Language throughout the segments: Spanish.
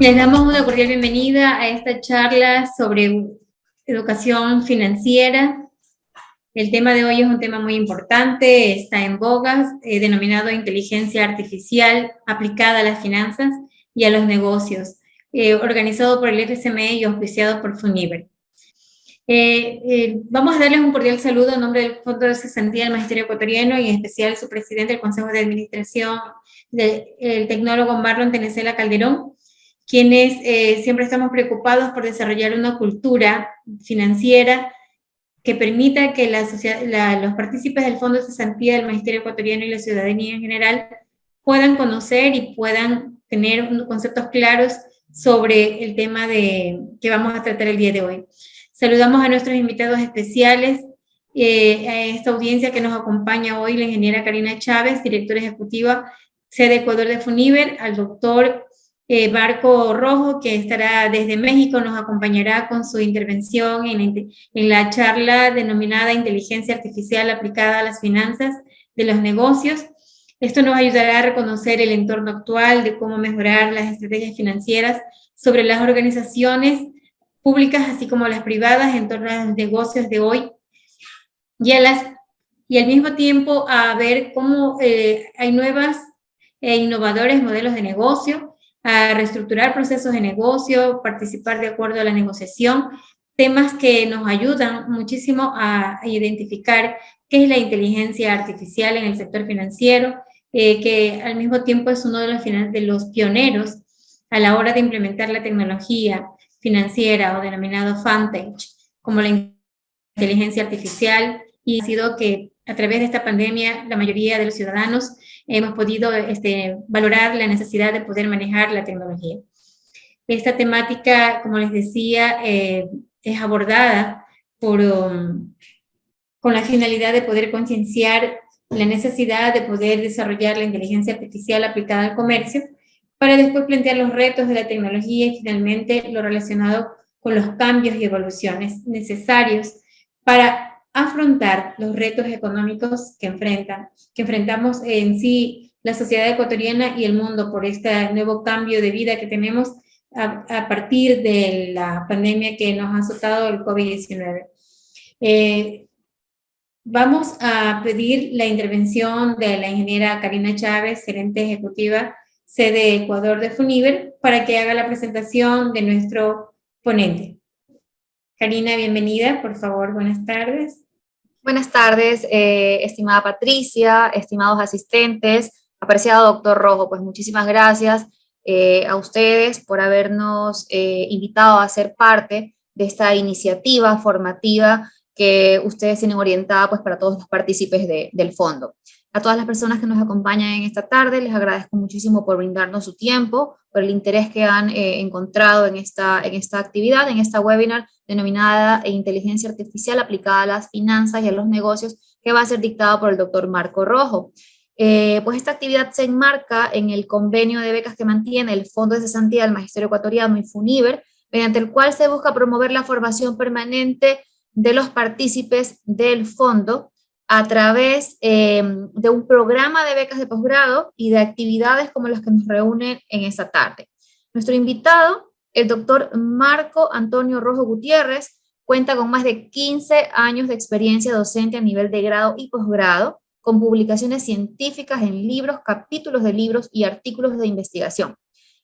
Les damos una cordial bienvenida a esta charla sobre educación financiera. El tema de hoy es un tema muy importante, está en boga, denominado inteligencia artificial aplicada a las finanzas y a los negocios, organizado por el FSME y auspiciado por FUNIBER. Vamos a darles un cordial saludo en nombre del Fondo de Cesantía del Magisterio Ecuatoriano y en especial su presidente del Consejo de Administración, el tecnólogo Marlon Tenecela Calderón, quienes siempre estamos preocupados por desarrollar una cultura financiera que permita que los partícipes del Fondo de Cesantía del Magisterio Ecuatoriano y la ciudadanía en general puedan conocer y puedan tener conceptos claros sobre el tema que vamos a tratar el día de hoy. Saludamos a nuestros invitados especiales, a esta audiencia que nos acompaña hoy, la ingeniera Karina Chávez, directora ejecutiva sede Ecuador de FUNIBER, al doctor Marco Rojo, que estará desde México, nos acompañará con su intervención en la charla denominada Inteligencia Artificial aplicada a las finanzas de los negocios. Esto nos ayudará a reconocer el entorno actual de cómo mejorar las estrategias financieras sobre las organizaciones públicas, así como las privadas, en torno a los negocios de hoy, y al mismo tiempo a ver cómo hay nuevas e innovadores modelos de negocio, a reestructurar procesos de negocio, participar de acuerdo a la negociación, temas que nos ayudan muchísimo a identificar qué es la inteligencia artificial en el sector financiero, que al mismo tiempo es uno de los pioneros a la hora de implementar la tecnología financiera o denominado FinTech, como la inteligencia artificial, y ha sido que a través de esta pandemia la mayoría de los ciudadanos hemos podido valorar la necesidad de poder manejar la tecnología. Esta temática, como les decía, es abordada con la finalidad de poder concienciar la necesidad de poder desarrollar la inteligencia artificial aplicada al comercio, para después plantear los retos de la tecnología y finalmente lo relacionado con los cambios y evoluciones necesarios para afrontar los retos económicos que enfrentamos en sí la sociedad ecuatoriana y el mundo por este nuevo cambio de vida que tenemos a partir de la pandemia que nos ha azotado el COVID-19. Vamos a pedir la intervención de la ingeniera Karina Chávez, gerente ejecutiva sede Ecuador de FUNIBER, para que haga la presentación de nuestro ponente. Karina, bienvenida, por favor, buenas tardes. Buenas tardes, estimada Patricia, estimados asistentes, apreciado doctor Rojo, pues muchísimas gracias a ustedes por habernos invitado a ser parte de esta iniciativa formativa que ustedes tienen orientada pues para todos los partícipes del fondo. A todas las personas que nos acompañan en esta tarde, les agradezco muchísimo por brindarnos su tiempo, por el interés que han encontrado en esta actividad, en esta webinar denominada Inteligencia Artificial aplicada a las finanzas y a los negocios, que va a ser dictada por el doctor Marco Rojo. Pues esta actividad se enmarca en el convenio de becas que mantiene el Fondo de Cesantía del Magisterio Ecuatoriano y FUNIBER, mediante el cual se busca promover la formación permanente de los partícipes del fondo a través de un programa de becas de posgrado y de actividades como las que nos reúnen en esta tarde. Nuestro invitado, el doctor Marco Antonio Rojo Gutiérrez, cuenta con más de 15 años de experiencia docente a nivel de grado y posgrado, con publicaciones científicas en libros, capítulos de libros y artículos de investigación.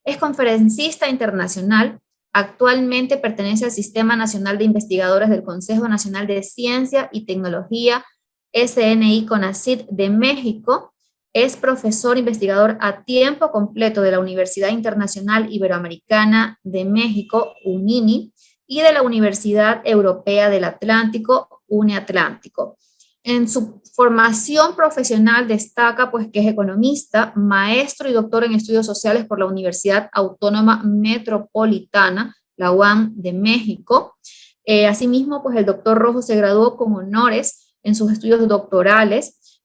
Es conferencista internacional. Actualmente pertenece al Sistema Nacional de Investigadores del Consejo Nacional de Ciencia y Tecnología, SNI CONACYT de México. Es profesor investigador a tiempo completo de la Universidad Internacional Iberoamericana de México, UNIMI, y de la Universidad Europea del Atlántico, UNIAtlántico. En su formación profesional destaca pues que es economista, maestro y doctor en estudios sociales por la Universidad Autónoma Metropolitana, la UAM de México. Asimismo, pues el doctor Rojo se graduó con honores en sus estudios doctorales,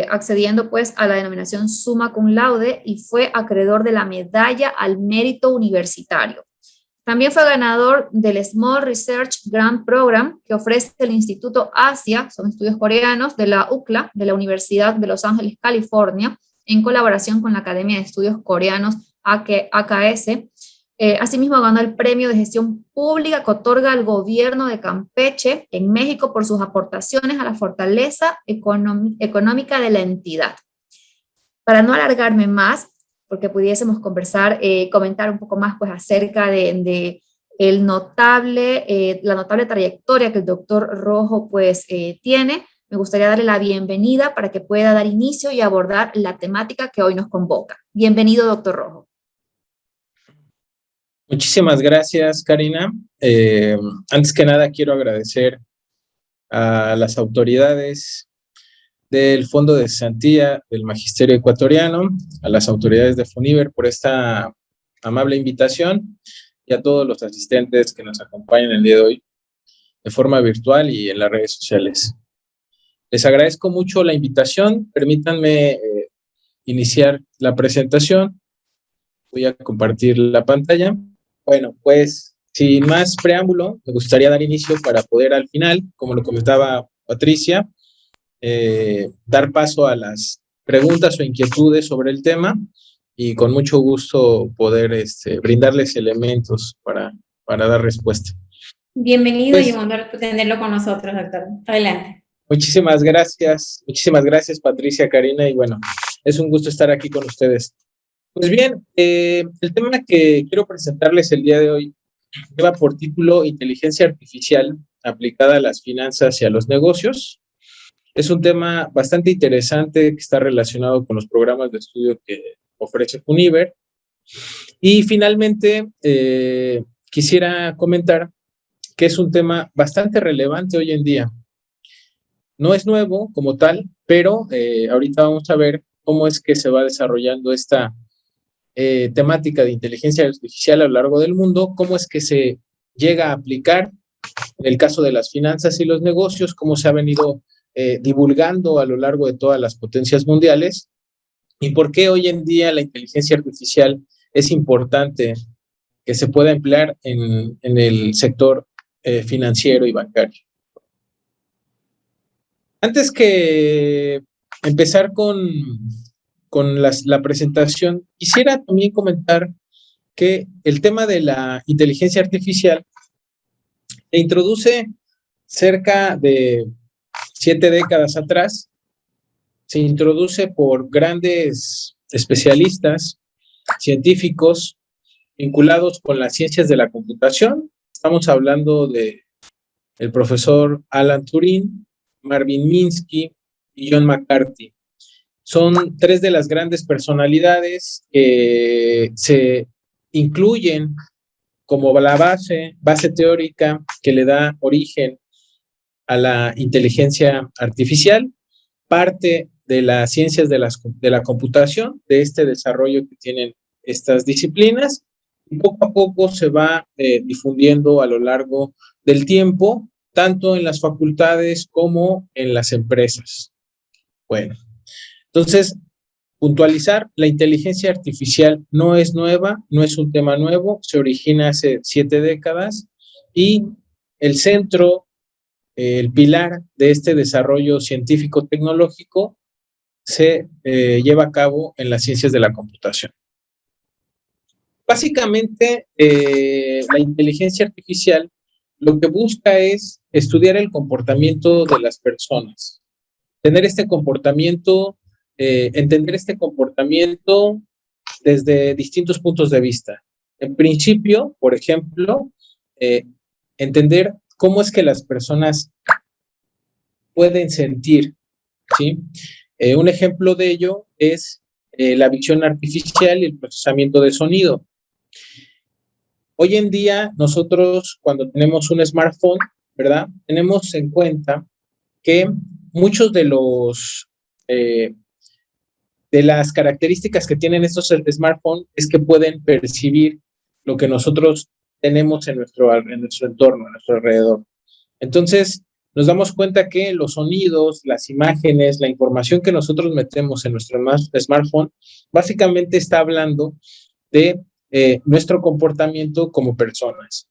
accediendo pues a la denominación Summa Cum Laude y fue acreedor de la Medalla al Mérito Universitario. También fue ganador del Small Research Grant Program que ofrece el Instituto Asia, son estudios coreanos, de la UCLA, de la Universidad de Los Ángeles, California, en colaboración con la Academia de Estudios Coreanos AKS, Asimismo, ganó el premio de gestión pública que otorga el gobierno de Campeche en México por sus aportaciones a la fortaleza económica de la entidad. Para no alargarme más, porque pudiésemos conversar, comentar un poco más pues, acerca de la notable trayectoria que el doctor Rojo pues, tiene, me gustaría darle la bienvenida para que pueda dar inicio y abordar la temática que hoy nos convoca. Bienvenido, doctor Rojo. Muchísimas gracias, Karina. Antes que nada, quiero agradecer a las autoridades del Fondo de Cesantía del Magisterio Ecuatoriano, a las autoridades de FONIVER por esta amable invitación y a todos los asistentes que nos acompañan el día de hoy de forma virtual y en las redes sociales. Les agradezco mucho la invitación. Permítanme iniciar la presentación. Voy a compartir la pantalla. Bueno, pues sin más preámbulo, me gustaría dar inicio para poder al final, como lo comentaba Patricia, dar paso a las preguntas o inquietudes sobre el tema y con mucho gusto poder brindarles elementos para dar respuesta. Bienvenido Pues, y un honor tenerlo con nosotros, doctor. Adelante. Muchísimas gracias Patricia, Karina, y bueno, es un gusto estar aquí con ustedes. Pues bien, el tema que quiero presentarles el día de hoy lleva por título Inteligencia Artificial aplicada a las finanzas y a los negocios. Es un tema bastante interesante que está relacionado con los programas de estudio que ofrece FONIVER. Y finalmente, quisiera comentar que es un tema bastante relevante hoy en día. No es nuevo como tal, pero ahorita vamos a ver cómo es que se va desarrollando esta temática de inteligencia artificial a lo largo del mundo, cómo es que se llega a aplicar en el caso de las finanzas y los negocios, cómo se ha venido divulgando a lo largo de todas las potencias mundiales y por qué hoy en día la inteligencia artificial es importante que se pueda emplear en el sector financiero y bancario. Antes que empezar con la presentación, quisiera también comentar que el tema de la inteligencia artificial se introduce cerca de 7 décadas atrás, se introduce por grandes especialistas, científicos vinculados con las ciencias de la computación. Estamos hablando de el profesor Alan Turing, Marvin Minsky y John McCarthy. Son 3 de las grandes personalidades que se incluyen como la base teórica que le da origen a la inteligencia artificial, parte de las ciencias de la computación, de este desarrollo que tienen estas disciplinas, y poco a poco se va difundiendo a lo largo del tiempo, tanto en las facultades como en las empresas. Bueno, entonces, puntualizar, la inteligencia artificial no es nueva, no es un tema nuevo, se origina hace 7 décadas y el centro, el pilar de este desarrollo científico-tecnológico se lleva a cabo en las ciencias de la computación. Básicamente, la inteligencia artificial lo que busca es estudiar el comportamiento de las personas, tener este comportamiento, entender este comportamiento desde distintos puntos de vista. En principio, por ejemplo, entender cómo es que las personas pueden sentir, ¿sí? Un ejemplo de ello es la visión artificial y el procesamiento de sonido. Hoy en día, nosotros cuando tenemos un smartphone, ¿verdad? Tenemos en cuenta que muchos de las características que tienen estos smartphones es que pueden percibir lo que nosotros tenemos en nuestro entorno, en nuestro alrededor. Entonces, nos damos cuenta que los sonidos, las imágenes, la información que nosotros metemos en nuestro smartphone, básicamente está hablando de nuestro comportamiento como personas.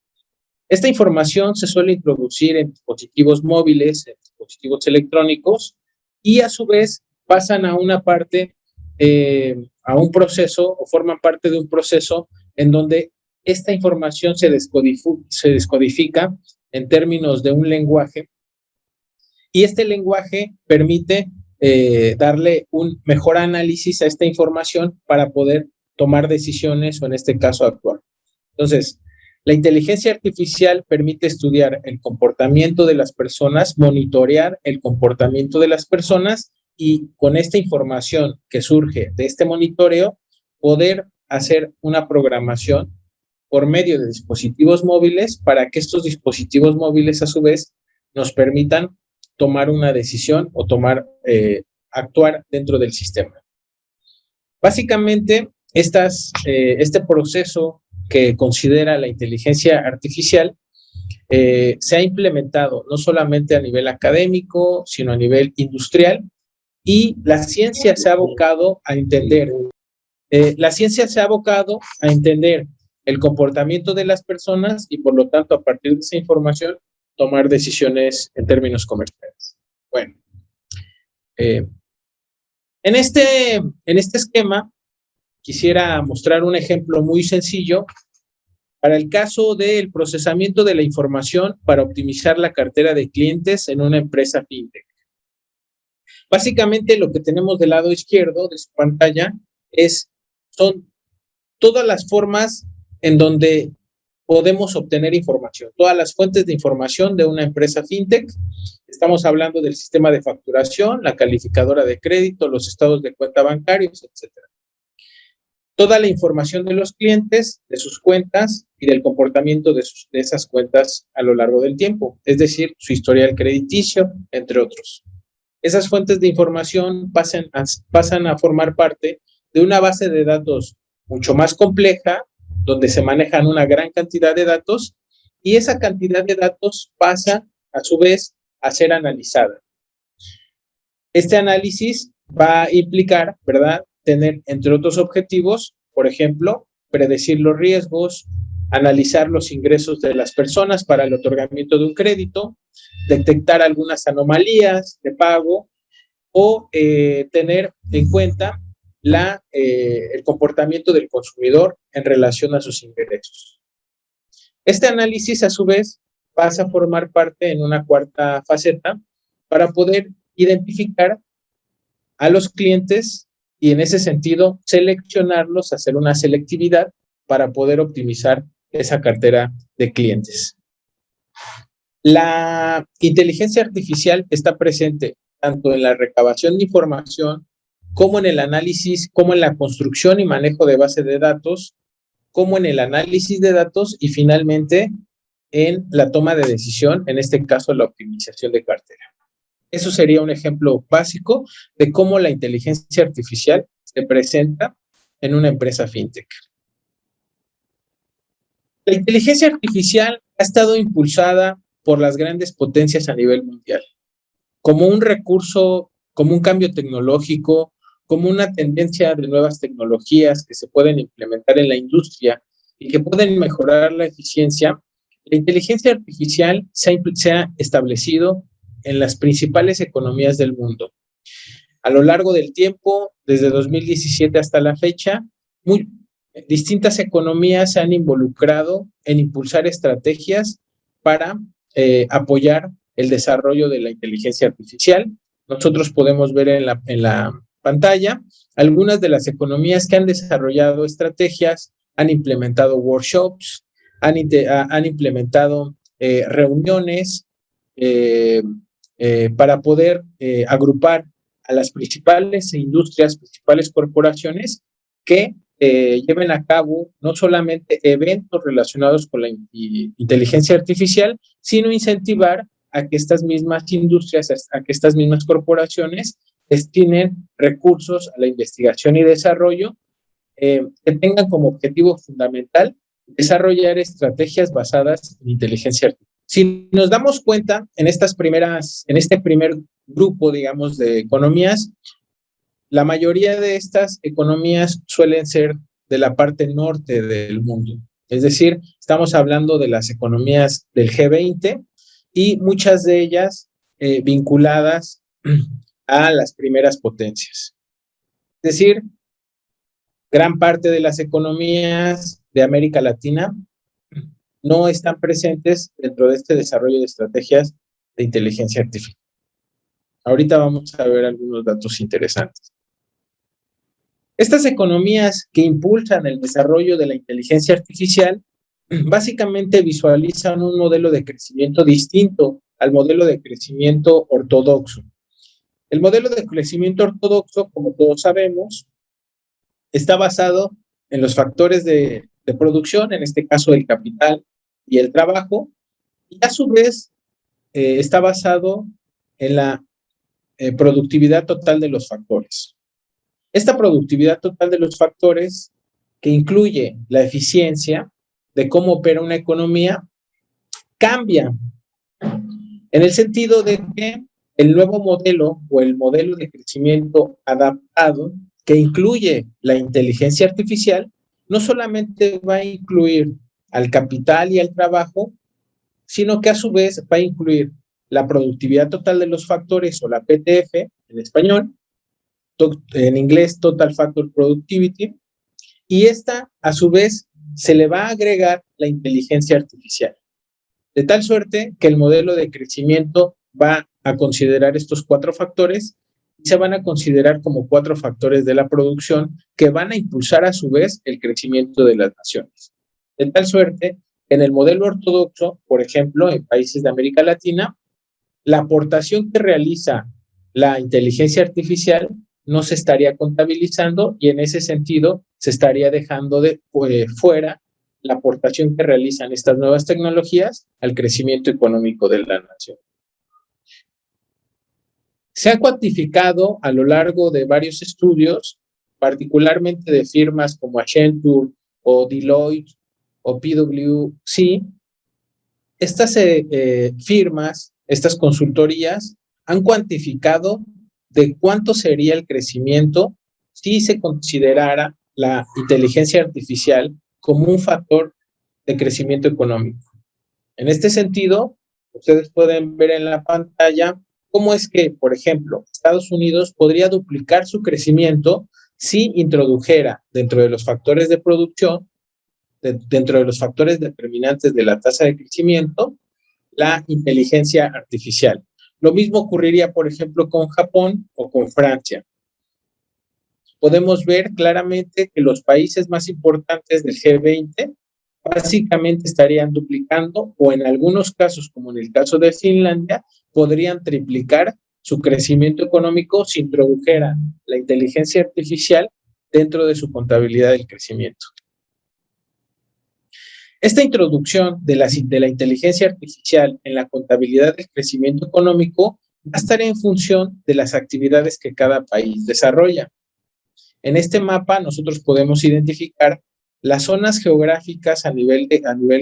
Esta información se suele introducir en dispositivos móviles, en dispositivos electrónicos, y a su vez pasan a una parte, a un proceso, o forman parte de un proceso en donde esta información se descodifica en términos de un lenguaje, y este lenguaje permite darle un mejor análisis a esta información para poder tomar decisiones o en este caso actuar. Entonces, la inteligencia artificial permite estudiar el comportamiento de las personas, monitorear el comportamiento de las personas y con esta información que surge de este monitoreo, poder hacer una programación por medio de dispositivos móviles para que estos dispositivos móviles a su vez nos permitan tomar una decisión o actuar dentro del sistema. Básicamente, este proceso que considera la inteligencia artificial se ha implementado no solamente a nivel académico, sino a nivel industrial, y la ciencia se ha abocado a entender el comportamiento de las personas y por lo tanto a partir de esa información tomar decisiones en términos comerciales. Bueno, en este esquema quisiera mostrar un ejemplo muy sencillo para el caso del procesamiento de la información para optimizar la cartera de clientes en una empresa fintech. Básicamente lo que tenemos del lado izquierdo de su pantalla son todas las formas en donde podemos obtener información, todas las fuentes de información de una empresa fintech. Estamos hablando del sistema de facturación, la calificadora de crédito, los estados de cuenta bancarios, etcétera. Toda la información de los clientes, de sus cuentas y del comportamiento de esas cuentas a lo largo del tiempo, es decir, su historial crediticio, entre otros. Esas fuentes de información pasan a formar parte de una base de datos mucho más compleja, donde se manejan una gran cantidad de datos, y esa cantidad de datos pasa, a su vez, a ser analizada. Este análisis va a implicar, ¿verdad?, tener, entre otros objetivos, por ejemplo, predecir los riesgos, analizar los ingresos de las personas para el otorgamiento de un crédito, detectar algunas anomalías de pago o tener en cuenta el comportamiento del consumidor en relación a sus ingresos. Este análisis, a su vez, pasa a formar parte en una cuarta faceta para poder identificar a los clientes y en ese sentido seleccionarlos, hacer una selectividad para poder optimizar esa cartera de clientes. La inteligencia artificial está presente tanto en la recabación de información, como en el análisis, como en la construcción y manejo de base de datos, como en el análisis de datos y finalmente en la toma de decisión, en este caso la optimización de cartera. Eso sería un ejemplo básico de cómo la inteligencia artificial se presenta en una empresa fintech. La inteligencia artificial ha estado impulsada por las grandes potencias a nivel mundial, como un recurso, como un cambio tecnológico, como una tendencia de nuevas tecnologías que se pueden implementar en la industria y que pueden mejorar la eficiencia. La inteligencia artificial se ha establecido en las principales economías del mundo. A lo largo del tiempo, desde 2017 hasta la fecha, distintas economías se han involucrado en impulsar estrategias para apoyar el desarrollo de la inteligencia artificial. Nosotros podemos ver en la pantalla algunas de las economías que han desarrollado estrategias, han implementado workshops, han implementado reuniones para poder agrupar a las principales industrias, principales corporaciones que lleven a cabo no solamente eventos relacionados con la inteligencia artificial, sino incentivar a que estas mismas industrias, a que estas mismas corporaciones destinen recursos a la investigación y desarrollo que tengan como objetivo fundamental desarrollar estrategias basadas en inteligencia artificial. Si nos damos cuenta en este primer grupo, digamos, de economías, la mayoría de estas economías suelen ser de la parte norte del mundo. Es decir, estamos hablando de las economías del G20 y muchas de ellas vinculadas a las primeras potencias. Es decir, gran parte de las economías de América Latina no están presentes dentro de este desarrollo de estrategias de inteligencia artificial. Ahorita vamos a ver algunos datos interesantes. Estas economías que impulsan el desarrollo de la inteligencia artificial básicamente visualizan un modelo de crecimiento distinto al modelo de crecimiento ortodoxo. El modelo de crecimiento ortodoxo, como todos sabemos, está basado en los factores de producción, en este caso el capital y el trabajo, y a su vez está basado en la productividad total de los factores. Esta productividad total de los factores, que incluye la eficiencia de cómo opera una economía, cambia en el sentido de que el nuevo modelo o el modelo de crecimiento adaptado, que incluye la inteligencia artificial, no solamente va a incluir al capital y al trabajo, sino que a su vez va a incluir la productividad total de los factores, o la PTF en español, en inglés Total Factor Productivity, y esta a su vez se le va a agregar la inteligencia artificial, de tal suerte que el modelo de crecimiento va a considerar estos 4 factores y se van a considerar como 4 factores de la producción que van a impulsar a su vez el crecimiento de las naciones. De tal suerte que en el modelo ortodoxo, por ejemplo, en países de América Latina, la aportación que realiza la inteligencia artificial no se estaría contabilizando y en ese sentido se estaría dejando fuera la aportación que realizan estas nuevas tecnologías al crecimiento económico de la nación. Se ha cuantificado a lo largo de varios estudios, particularmente de firmas como Accenture o Deloitte o PwC, estas firmas, estas consultorías, han cuantificado de cuánto sería el crecimiento si se considerara la inteligencia artificial como un factor de crecimiento económico. En este sentido, ustedes pueden ver en la pantalla cómo es que, por ejemplo, Estados Unidos podría duplicar su crecimiento si introdujera dentro de los factores de producción, dentro de los factores determinantes de la tasa de crecimiento, la inteligencia artificial. Lo mismo ocurriría, por ejemplo, con Japón o con Francia. Podemos ver claramente que los países más importantes del G20 básicamente estarían duplicando, o en algunos casos, como en el caso de Finlandia, podrían triplicar su crecimiento económico si introdujeran la inteligencia artificial dentro de su contabilidad del crecimiento. Esta introducción de la inteligencia artificial en la contabilidad del crecimiento económico va a estar en función de las actividades que cada país desarrolla. En este mapa nosotros podemos identificar las zonas geográficas a nivel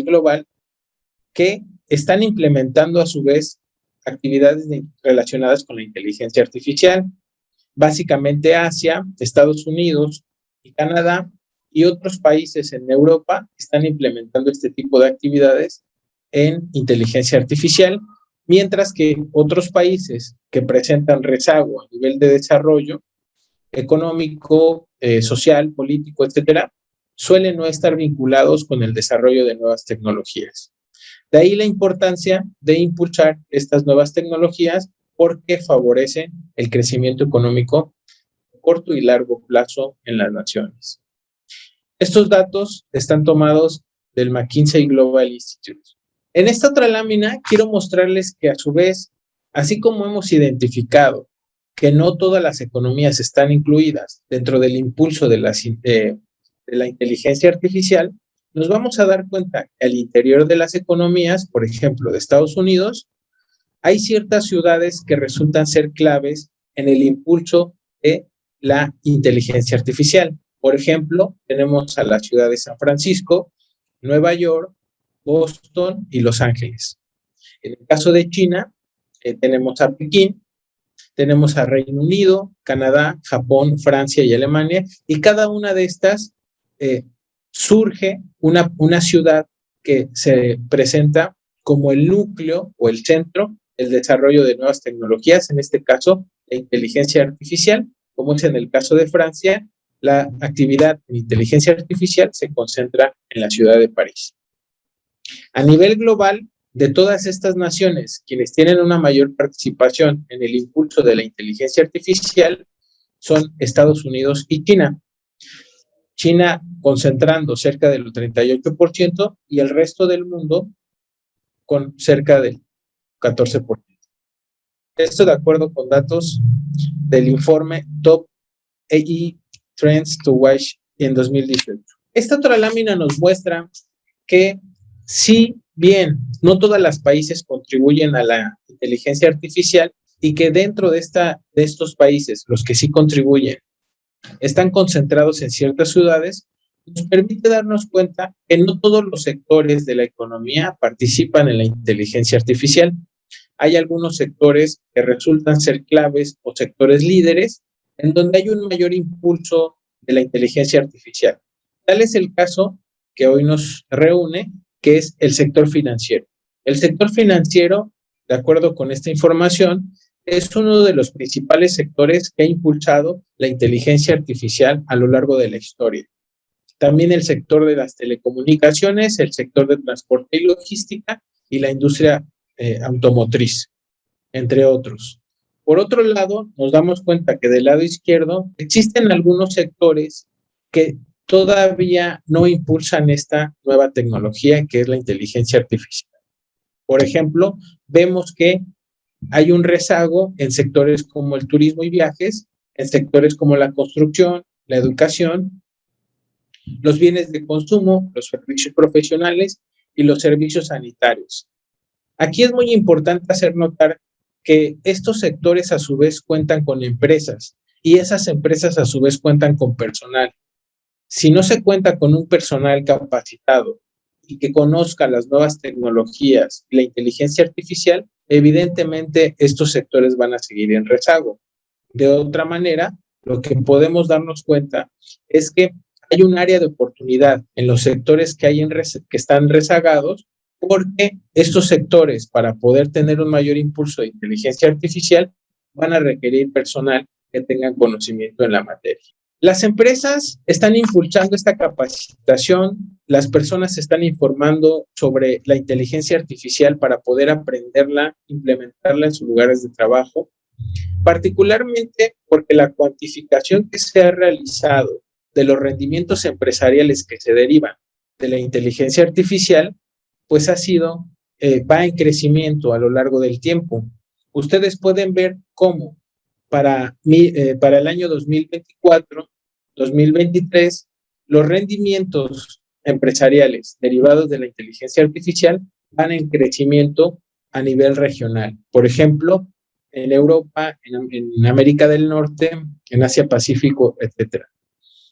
global que están implementando a su vez actividades relacionadas con la inteligencia artificial. Básicamente Asia, Estados Unidos y Canadá y otros países en Europa están implementando este tipo de actividades en inteligencia artificial, mientras que otros países que presentan rezago a nivel de desarrollo económico, social, político, etcétera, suelen no estar vinculados con el desarrollo de nuevas tecnologías. De ahí la importancia de impulsar estas nuevas tecnologías porque favorecen el crecimiento económico a corto y largo plazo en las naciones. Estos datos están tomados del McKinsey Global Institute. En esta otra lámina quiero mostrarles que a su vez, así como hemos identificado que no todas las economías están incluidas dentro del impulso de la inteligencia artificial, nos vamos a dar cuenta que al interior de las economías, por ejemplo, de Estados Unidos, hay ciertas ciudades que resultan ser claves en el impulso de la inteligencia artificial. Por ejemplo, tenemos a la ciudad de San Francisco, Nueva York, Boston y Los Ángeles. En el caso de China, tenemos a Pekín, tenemos a Reino Unido, Canadá, Japón, Francia y Alemania, y cada una de estas surge una ciudad que se presenta como el núcleo o el centro del desarrollo de nuevas tecnologías, en este caso la inteligencia artificial, como es en el caso de Francia, la actividad en inteligencia artificial se concentra en la ciudad de París. A nivel global, de todas estas naciones, quienes tienen una mayor participación en el impulso de la inteligencia artificial son Estados Unidos y China. China concentrando cerca del 38% y el resto del mundo con cerca del 14%. Esto de acuerdo con datos del informe Top AI Trends to Watch en 2018. Esta otra lámina nos muestra que si bien no todos los países contribuyen a la inteligencia artificial y que dentro de estos países, los que sí contribuyen, están concentrados en ciertas ciudades, nos permite darnos cuenta que no todos los sectores de la economía participan en la inteligencia artificial. Hay algunos sectores que resultan ser claves o sectores líderes en donde hay un mayor impulso de la inteligencia artificial. Tal es el caso que hoy nos reúne, que es el sector financiero. El sector financiero, de acuerdo con esta información, es uno de los principales sectores que ha impulsado la inteligencia artificial a lo largo de la historia. También el sector de las telecomunicaciones, el sector de transporte y logística y la industria automotriz, entre otros. Por otro lado, nos damos cuenta que del lado izquierdo existen algunos sectores que todavía no impulsan esta nueva tecnología que es la inteligencia artificial. Por ejemplo, vemos que hay un rezago en sectores como el turismo y viajes, en sectores como la construcción, la educación, los bienes de consumo, los servicios profesionales y los servicios sanitarios. Aquí es muy importante hacer notar que estos sectores a su vez cuentan con empresas y esas empresas a su vez cuentan con personal. Si no se cuenta con un personal capacitado y que conozca las nuevas tecnologías y la inteligencia artificial, evidentemente estos sectores van a seguir en rezago. De otra manera, lo que podemos darnos cuenta es que hay un área de oportunidad en los sectores que están rezagados, porque estos sectores, para poder tener un mayor impulso de inteligencia artificial, van a requerir personal que tengan conocimiento en la materia. Las empresas están impulsando esta capacitación, las personas se están informando sobre la inteligencia artificial para poder aprenderla, implementarla en sus lugares de trabajo, particularmente porque la cuantificación que se ha realizado de los rendimientos empresariales que se derivan de la inteligencia artificial, pues va en crecimiento a lo largo del tiempo. Ustedes pueden ver cómo para el año 2024, 2023, los rendimientos empresariales derivados de la inteligencia artificial van en crecimiento a nivel regional. Por ejemplo, en Europa, en América del Norte, en Asia Pacífico, etc.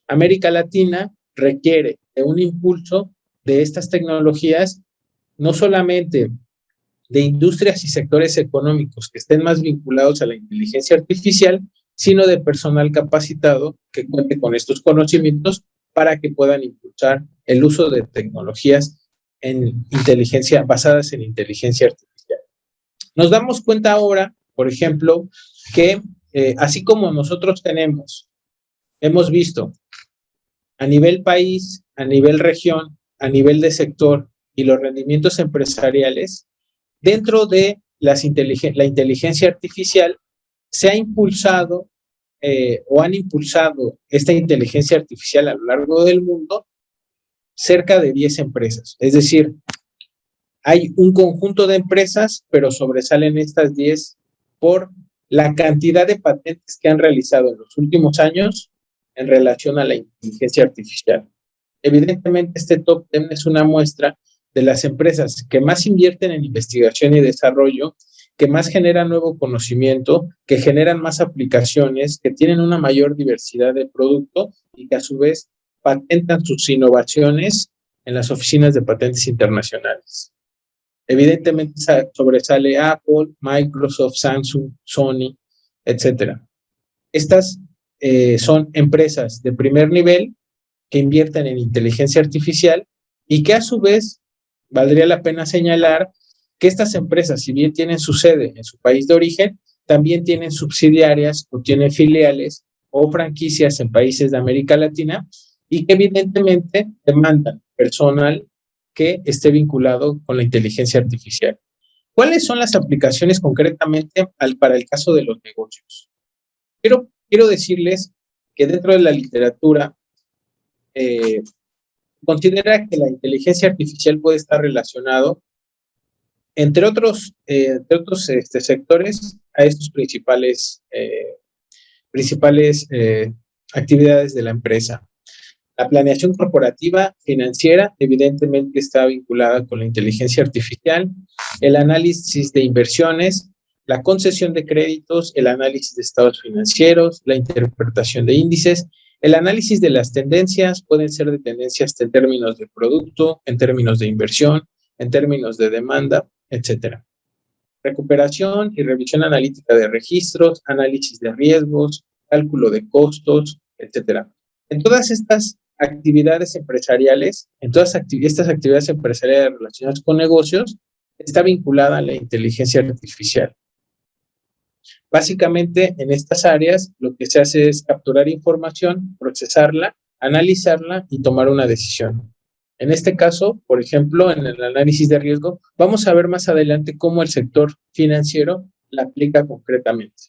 América Latina requiere de un impulso de estas tecnologías, no solamente de industrias y sectores económicos que estén más vinculados a la inteligencia artificial, sino de personal capacitado que cuente con estos conocimientos para que puedan impulsar el uso de tecnologías basadas en inteligencia artificial. Nos damos cuenta ahora, por ejemplo, que así como nosotros hemos visto a nivel país, a nivel región, a nivel de sector y los rendimientos empresariales, dentro de la inteligencia artificial se ha impulsado o han impulsado esta inteligencia artificial a lo largo del mundo cerca de 10 empresas. Es decir, hay un conjunto de empresas, pero sobresalen estas 10 por la cantidad de patentes que han realizado en los últimos años en relación a la inteligencia artificial. Evidentemente, este top 10 es una muestra de las empresas que más invierten en investigación y desarrollo, que más generan nuevo conocimiento, que generan más aplicaciones, que tienen una mayor diversidad de producto y que a su vez patentan sus innovaciones en las oficinas de patentes internacionales. Evidentemente sobresale Apple, Microsoft, Samsung, Sony, etc. Estas son empresas de primer nivel que invierten en inteligencia artificial y que a su vez valdría la pena señalar que estas empresas, si bien tienen su sede en su país de origen, también tienen subsidiarias o tienen filiales o franquicias en países de América Latina y que evidentemente demandan personal que esté vinculado con la inteligencia artificial. ¿Cuáles son las aplicaciones concretamente para el caso de los negocios? Quiero decirles que dentro de la literatura considera que la inteligencia artificial puede estar relacionado, entre otros sectores, a estos principales actividades de la empresa. La planeación corporativa financiera evidentemente está vinculada con la inteligencia artificial, el análisis de inversiones, la concesión de créditos, el análisis de estados financieros, la interpretación de índices, el análisis de las tendencias, pueden ser de tendencias en términos de producto, en términos de inversión, en términos de demanda, etcétera. Recuperación y revisión analítica de registros, análisis de riesgos, cálculo de costos, etcétera. En todas estas actividades empresariales, estas actividades empresariales relacionadas con negocios, está vinculada a la inteligencia artificial. Básicamente, en estas áreas, lo que se hace es capturar información, procesarla, analizarla y tomar una decisión. En este caso, por ejemplo, en el análisis de riesgo, vamos a ver más adelante cómo el sector financiero la aplica concretamente.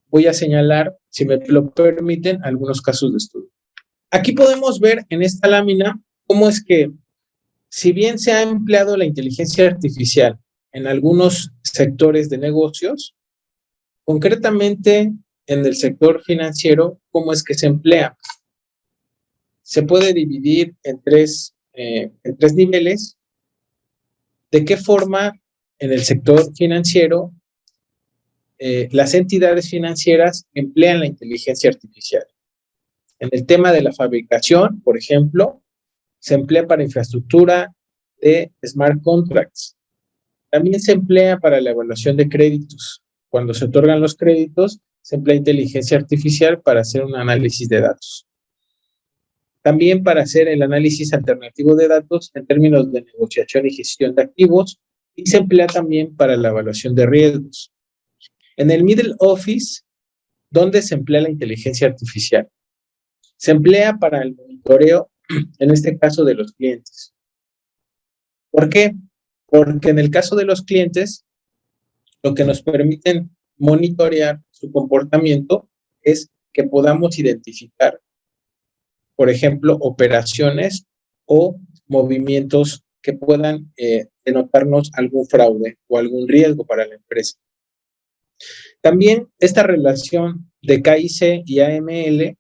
Voy a señalar, si me lo permiten, algunos casos de estudio. Aquí podemos ver en esta lámina cómo es que, si bien se ha empleado la inteligencia artificial en algunos sectores de negocios, concretamente en el sector financiero, ¿cómo es que se emplea? Se puede dividir en tres niveles. ¿De qué forma en el sector financiero las entidades financieras emplean la inteligencia artificial? En el tema de la fabricación, por ejemplo, se emplea para infraestructura de smart contracts. También se emplea para la evaluación de créditos. Cuando se otorgan los créditos, se emplea inteligencia artificial para hacer un análisis de datos. También para hacer el análisis alternativo de datos en términos de negociación y gestión de activos, y se emplea también para la evaluación de riesgos. En el middle office, ¿dónde se emplea la inteligencia artificial? Se emplea para el monitoreo, en este caso de los clientes. ¿Por qué? Porque en el caso de los clientes, lo que nos permiten monitorear su comportamiento es que podamos identificar, por ejemplo, operaciones o movimientos que puedan denotarnos algún fraude o algún riesgo para la empresa. También esta relación de KIC y AML,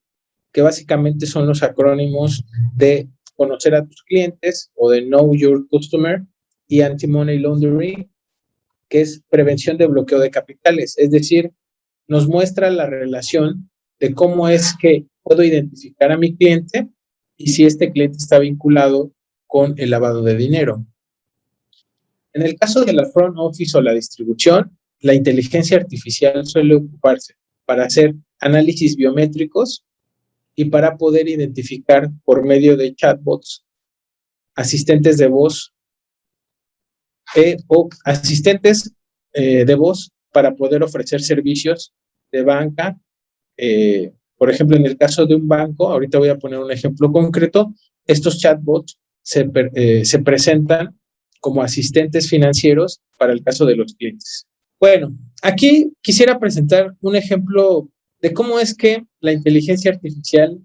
que básicamente son los acrónimos de conocer a tus clientes o de Know Your Customer, y Anti-Money Laundering, que es prevención de bloqueo de capitales. Es decir, nos muestra la relación de cómo es que puedo identificar a mi cliente y si este cliente está vinculado con el lavado de dinero. En el caso de la front office o la distribución, la inteligencia artificial suele ocuparse para hacer análisis biométricos y para poder identificar por medio de chatbots, asistentes de voz o asistentes de voz para poder ofrecer servicios de banca. Por ejemplo, en el caso de un banco, ahorita voy a poner un ejemplo concreto, estos chatbots se presentan como asistentes financieros para el caso de los clientes. Bueno, aquí quisiera presentar un ejemplo de cómo es que la inteligencia artificial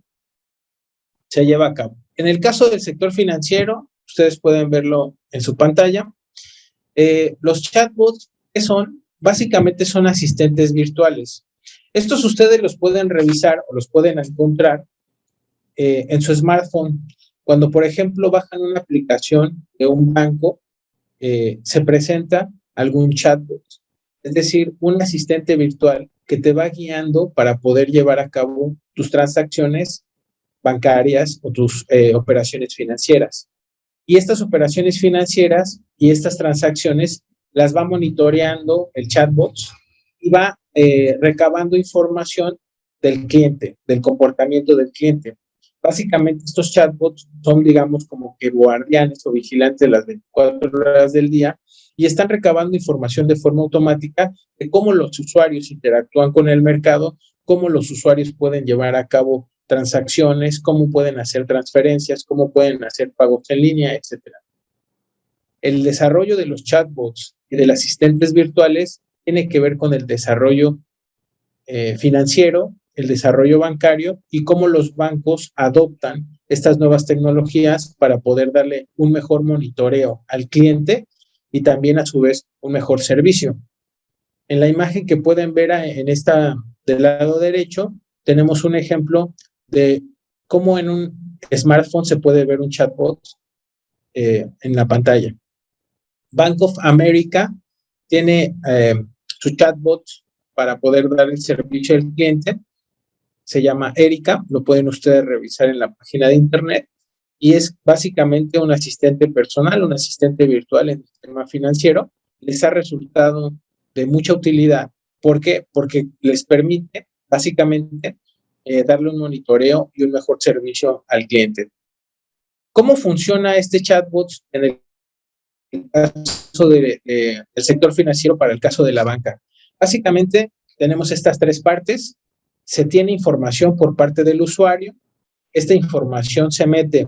se lleva a cabo. En el caso del sector financiero, ustedes pueden verlo en su pantalla. Los chatbots, ¿qué son? Básicamente son asistentes virtuales. Estos ustedes los pueden revisar o los pueden encontrar en su smartphone. Cuando, por ejemplo, bajan una aplicación de un banco, se presenta algún chatbot, es decir, un asistente virtual que te va guiando para poder llevar a cabo tus transacciones bancarias o tus operaciones financieras. Y estas operaciones financieras y estas transacciones las va monitoreando el chatbot y va recabando información del cliente, del comportamiento del cliente. Básicamente estos chatbots son, digamos, como que guardianes o vigilantes las 24 horas del día y están recabando información de forma automática de cómo los usuarios interactúan con el mercado, cómo los usuarios pueden llevar a cabo transacciones, cómo pueden hacer transferencias, cómo pueden hacer pagos en línea, etcétera. El desarrollo de los chatbots y de los asistentes virtuales tiene que ver con el desarrollo financiero, el desarrollo bancario y cómo los bancos adoptan estas nuevas tecnologías para poder darle un mejor monitoreo al cliente y también a su vez un mejor servicio. En la imagen que pueden ver en esta del lado derecho, tenemos un ejemplo de cómo en un smartphone se puede ver un chatbot en la pantalla. Bank of America tiene su chatbot para poder dar el servicio al cliente. Se llama Erika, lo pueden ustedes revisar en la página de internet y es básicamente un asistente personal, un asistente virtual en el sistema financiero. Les ha resultado de mucha utilidad. ¿Por qué? Porque les permite básicamente darle un monitoreo y un mejor servicio al cliente. ¿Cómo funciona este chatbot en el caso del sector financiero para el caso de la banca? Básicamente tenemos estas tres partes. Se tiene información por parte del usuario. Esta información se mete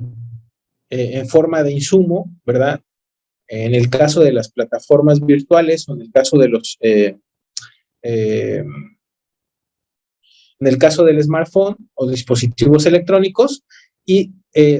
en forma de insumo, ¿verdad? En el caso de las plataformas virtuales o en el caso de los en el caso del smartphone o dispositivos electrónicos y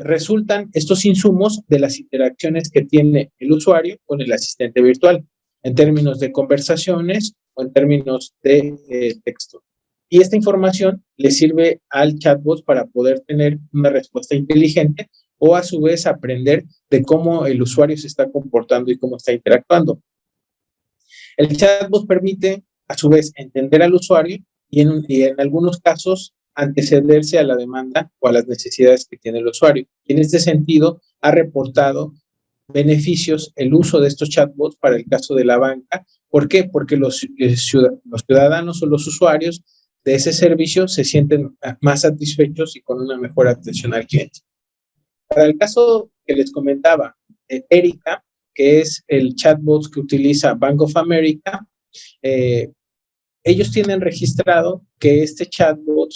resultan estos insumos de las interacciones que tiene el usuario con el asistente virtual en términos de conversaciones o en términos de texto. Y esta información le sirve al chatbot para poder tener una respuesta inteligente o a su vez aprender de cómo el usuario se está comportando y cómo está interactuando. El chatbot permite a su vez entender al usuario y en algunos casos antecederse a la demanda o a las necesidades que tiene el usuario. Y en este sentido ha reportado beneficios el uso de estos chatbots para el caso de la banca. ¿Por qué? Porque los ciudadanos o los usuarios de ese servicio se sienten más satisfechos y con una mejor atención al cliente. Para el caso que les comentaba, Erika, que es el chatbot que utiliza Bank of America, ellos tienen registrado que este chatbot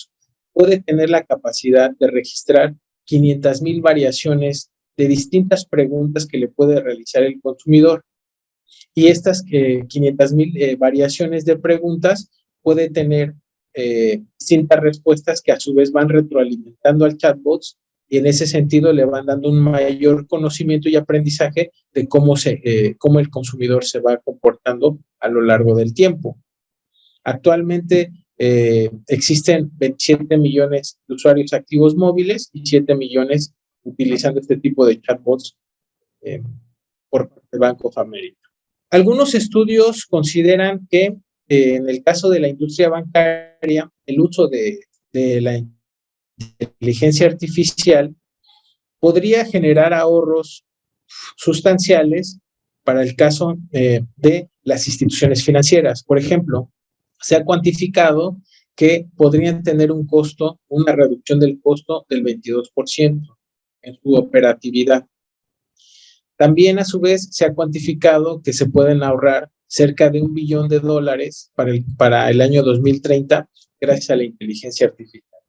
puede tener la capacidad de registrar 500,000 variaciones de distintas preguntas que le puede realizar el consumidor. Y estas 500,000 variaciones de preguntas puede tener distintas respuestas que a su vez van retroalimentando al chatbot y en ese sentido le van dando un mayor conocimiento y aprendizaje de cómo el consumidor se va comportando a lo largo del tiempo. Actualmente existen 27 millones de usuarios activos móviles y 7 millones utilizando este tipo de chatbots por parte de Bank of America. Algunos estudios consideran que en el caso de la industria bancaria, el uso de la inteligencia artificial podría generar ahorros sustanciales para el caso de las instituciones financieras. Por ejemplo, se ha cuantificado que podrían tener una reducción del costo del 22% en su operatividad. También, a su vez, se ha cuantificado que se pueden ahorrar cerca de $1 billón para el año 2030 gracias a la inteligencia artificial.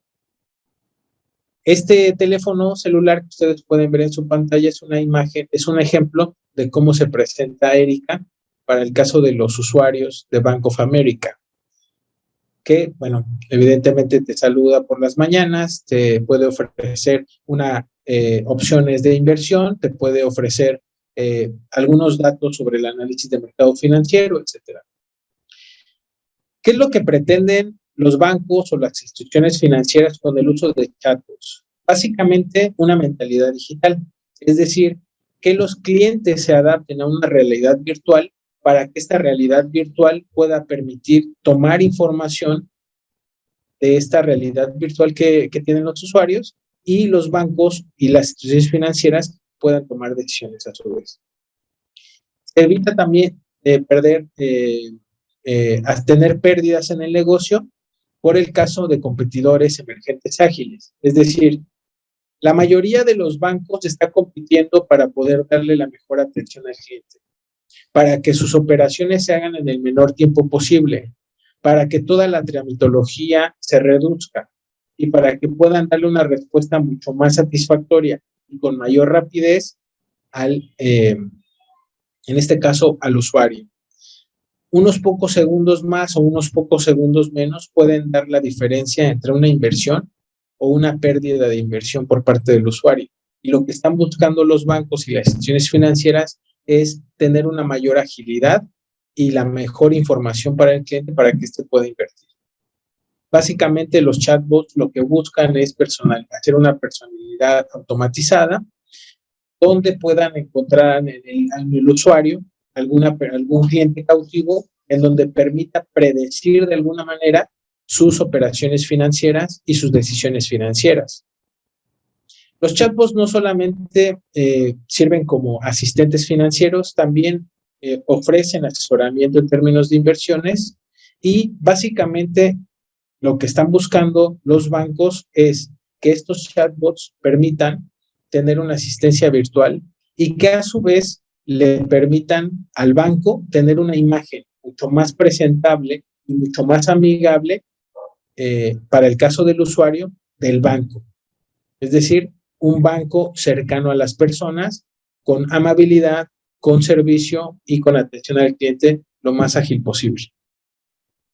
Este teléfono celular que ustedes pueden ver en su pantalla es un ejemplo de cómo se presenta Erika para el caso de los usuarios de Bank of America, que, bueno, evidentemente te saluda por las mañanas, te puede ofrecer opciones de inversión, te puede ofrecer algunos datos sobre el análisis de mercado financiero, etcétera. ¿Qué es lo que pretenden los bancos o las instituciones financieras con el uso de chatbots? Básicamente una mentalidad digital, es decir, que los clientes se adapten a una realidad virtual para que esta realidad virtual pueda permitir tomar información de esta realidad virtual que tienen los usuarios y los bancos y las instituciones financieras puedan tomar decisiones a su vez. Se evita también tener pérdidas en el negocio por el caso de competidores emergentes ágiles. Es decir, la mayoría de los bancos está compitiendo para poder darle la mejor atención al cliente, para que sus operaciones se hagan en el menor tiempo posible, para que toda la tramitología se reduzca y para que puedan darle una respuesta mucho más satisfactoria y con mayor rapidez en este caso, al usuario. Unos pocos segundos más o unos pocos segundos menos pueden dar la diferencia entre una inversión o una pérdida de inversión por parte del usuario. Y lo que están buscando los bancos y las instituciones financieras es tener una mayor agilidad y la mejor información para el cliente para que éste pueda invertir. Básicamente, los chatbots lo que buscan es hacer una personalidad automatizada donde puedan encontrar en el usuario algún cliente cautivo en donde permita predecir de alguna manera sus operaciones financieras y sus decisiones financieras. Los chatbots no solamente sirven como asistentes financieros, también ofrecen asesoramiento en términos de inversiones y básicamente lo que están buscando los bancos es que estos chatbots permitan tener una asistencia virtual y que a su vez le permitan al banco tener una imagen mucho más presentable y mucho más amigable para el caso del usuario del banco. Es decir, un banco cercano a las personas, con amabilidad, con servicio y con atención al cliente lo más ágil posible.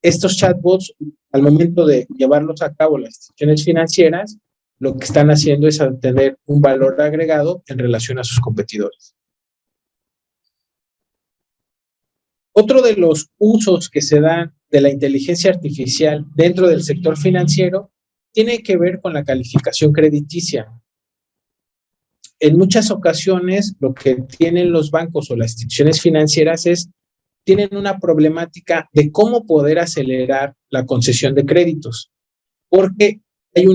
Estos chatbots, al momento de llevarlos a cabo las instituciones financieras, lo que están haciendo es tener un valor agregado en relación a sus competidores. Otro de los usos que se dan de la inteligencia artificial dentro del sector financiero tiene que ver con la calificación crediticia. En muchas ocasiones, lo que tienen los bancos o las instituciones financieras tienen una problemática de cómo poder acelerar la concesión de créditos, porque hay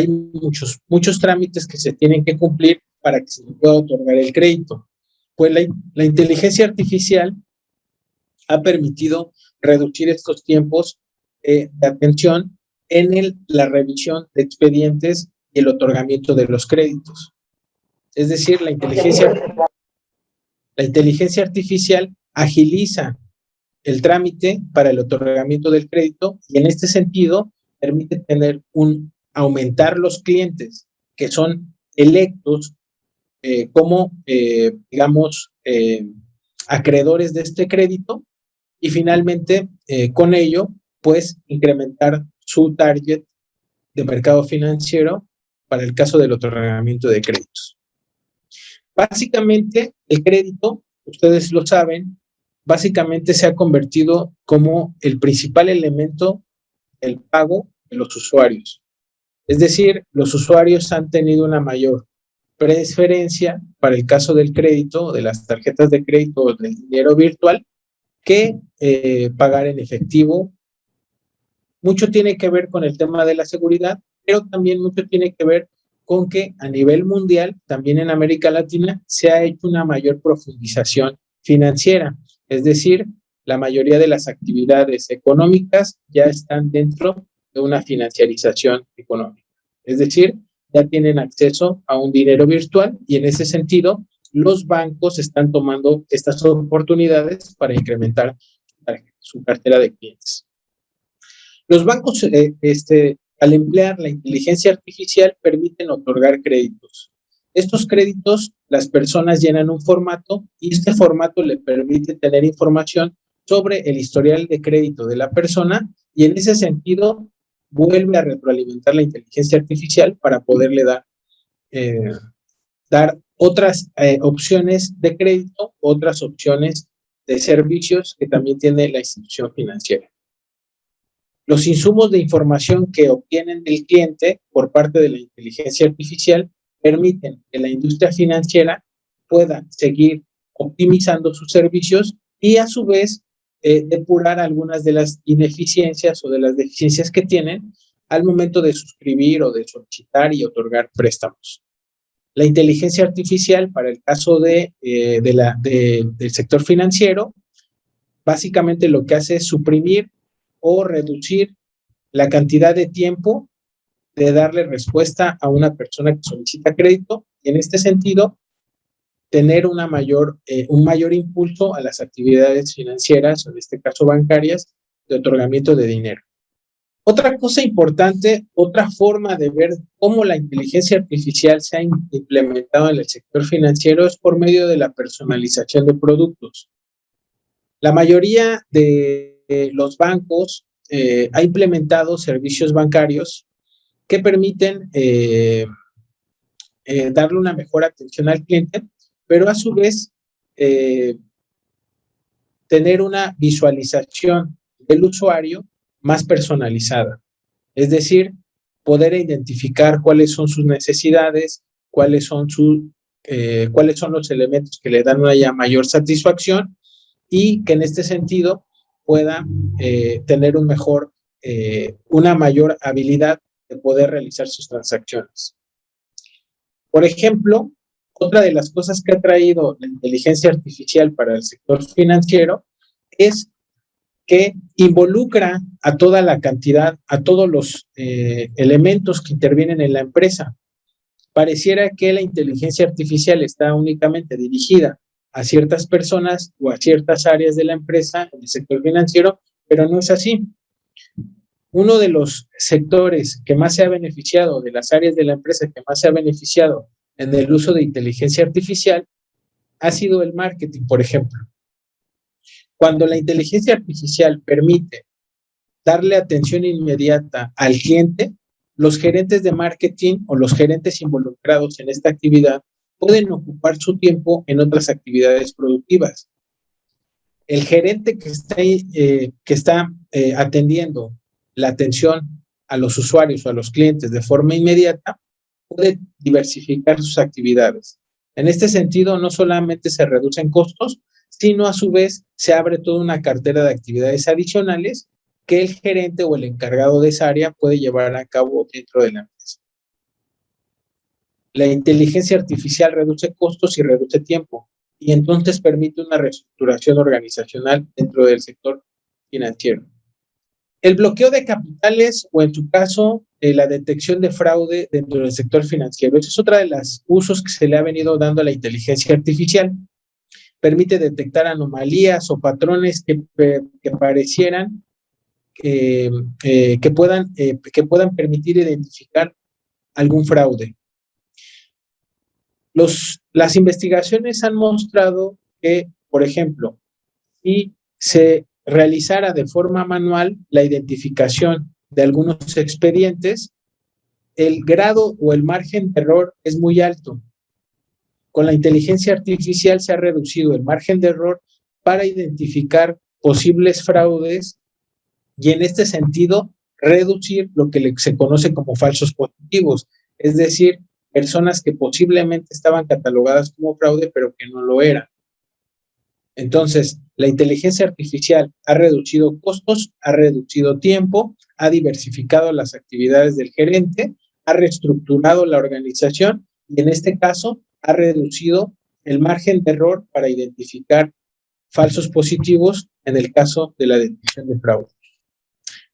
muchos trámites que se tienen que cumplir para que se pueda otorgar el crédito. Pues la inteligencia artificial ha permitido reducir estos tiempos de atención en la revisión de expedientes y el otorgamiento de los créditos. Es decir, la inteligencia artificial agiliza el trámite para el otorgamiento del crédito y en este sentido permite aumentar los clientes que son electos como, acreedores de este crédito y finalmente con ello, pues incrementar su target de mercado financiero para el caso del otorgamiento de créditos. Básicamente, el crédito, ustedes lo saben, básicamente se ha convertido como el principal elemento del pago de los usuarios. Es decir, los usuarios han tenido una mayor preferencia para el caso del crédito, de las tarjetas de crédito o del dinero virtual, que pagar en efectivo. Mucho tiene que ver con el tema de la seguridad, pero también mucho tiene que ver con que a nivel mundial, también en América Latina, se ha hecho una mayor profundización financiera. Es decir, la mayoría de las actividades económicas ya están dentro de una financiarización económica. Es decir, ya tienen acceso a un dinero virtual y en ese sentido, los bancos están tomando estas oportunidades para incrementar su cartera de clientes. Los bancos, al emplear la inteligencia artificial, permiten otorgar créditos. Estos créditos, las personas llenan un formato y este formato le permite tener información sobre el historial de crédito de la persona y en ese sentido vuelve a retroalimentar la inteligencia artificial para poderle dar otras opciones de crédito, otras opciones de servicios que también tiene la institución financiera. Los insumos de información que obtienen del cliente por parte de la inteligencia artificial permiten que la industria financiera pueda seguir optimizando sus servicios y a su vez depurar algunas de las ineficiencias o de las deficiencias que tienen al momento de suscribir o de solicitar y otorgar préstamos. La inteligencia artificial para el caso del sector financiero básicamente lo que hace es suprimir o reducir la cantidad de tiempo de darle respuesta a una persona que solicita crédito y en este sentido tener un mayor impulso a las actividades financieras, en este caso bancarias, de otorgamiento de dinero. Otra cosa importante, otra forma de ver cómo la inteligencia artificial se ha implementado en el sector financiero es por medio de la personalización de productos. La mayoría de los bancos ha implementado servicios bancarios que permiten darle una mejor atención al cliente, pero a su vez tener una visualización del usuario más personalizada. Es decir, poder identificar cuáles son sus necesidades, cuáles son los elementos que le dan una mayor satisfacción y que en este sentido pueda tener una mayor habilidad de poder realizar sus transacciones. Por ejemplo, otra de las cosas que ha traído la inteligencia artificial para el sector financiero es que involucra a toda la cantidad, a todos los elementos que intervienen en la empresa. Pareciera que la inteligencia artificial está únicamente dirigida a ciertas personas o a ciertas áreas de la empresa en el sector financiero, pero no es así. Uno de los sectores que más se ha beneficiado, de las áreas de la empresa que más se ha beneficiado en el uso de inteligencia artificial, ha sido el marketing, por ejemplo. Cuando la inteligencia artificial permite darle atención inmediata al cliente, los gerentes de marketing o los gerentes involucrados en esta actividad pueden ocupar su tiempo en otras actividades productivas. El gerente que está atendiendo la atención a los usuarios o a los clientes de forma inmediata puede diversificar sus actividades. En este sentido, no solamente se reducen costos, sino a su vez se abre toda una cartera de actividades adicionales que el gerente o el encargado de esa área puede llevar a cabo dentro de la empresa. La inteligencia artificial reduce costos y reduce tiempo, y entonces permite una reestructuración organizacional dentro del sector financiero. El bloqueo de capitales o en su caso la detección de fraude dentro del sector financiero. Esa es otra de los usos que se le ha venido dando a la inteligencia artificial. Permite detectar anomalías o patrones que parecieran que puedan permitir identificar algún fraude. Las investigaciones han mostrado que, por ejemplo, si se realizara de forma manual la identificación de algunos expedientes, el grado o el margen de error es muy alto. Con la inteligencia artificial se ha reducido el margen de error para identificar posibles fraudes y en este sentido reducir lo que se conoce como falsos positivos, es decir, personas que posiblemente estaban catalogadas como fraude pero que no lo eran. Entonces, la inteligencia artificial ha reducido costos, ha reducido tiempo, ha diversificado las actividades del gerente, ha reestructurado la organización y en este caso ha reducido el margen de error para identificar falsos positivos en el caso de la detección de fraude.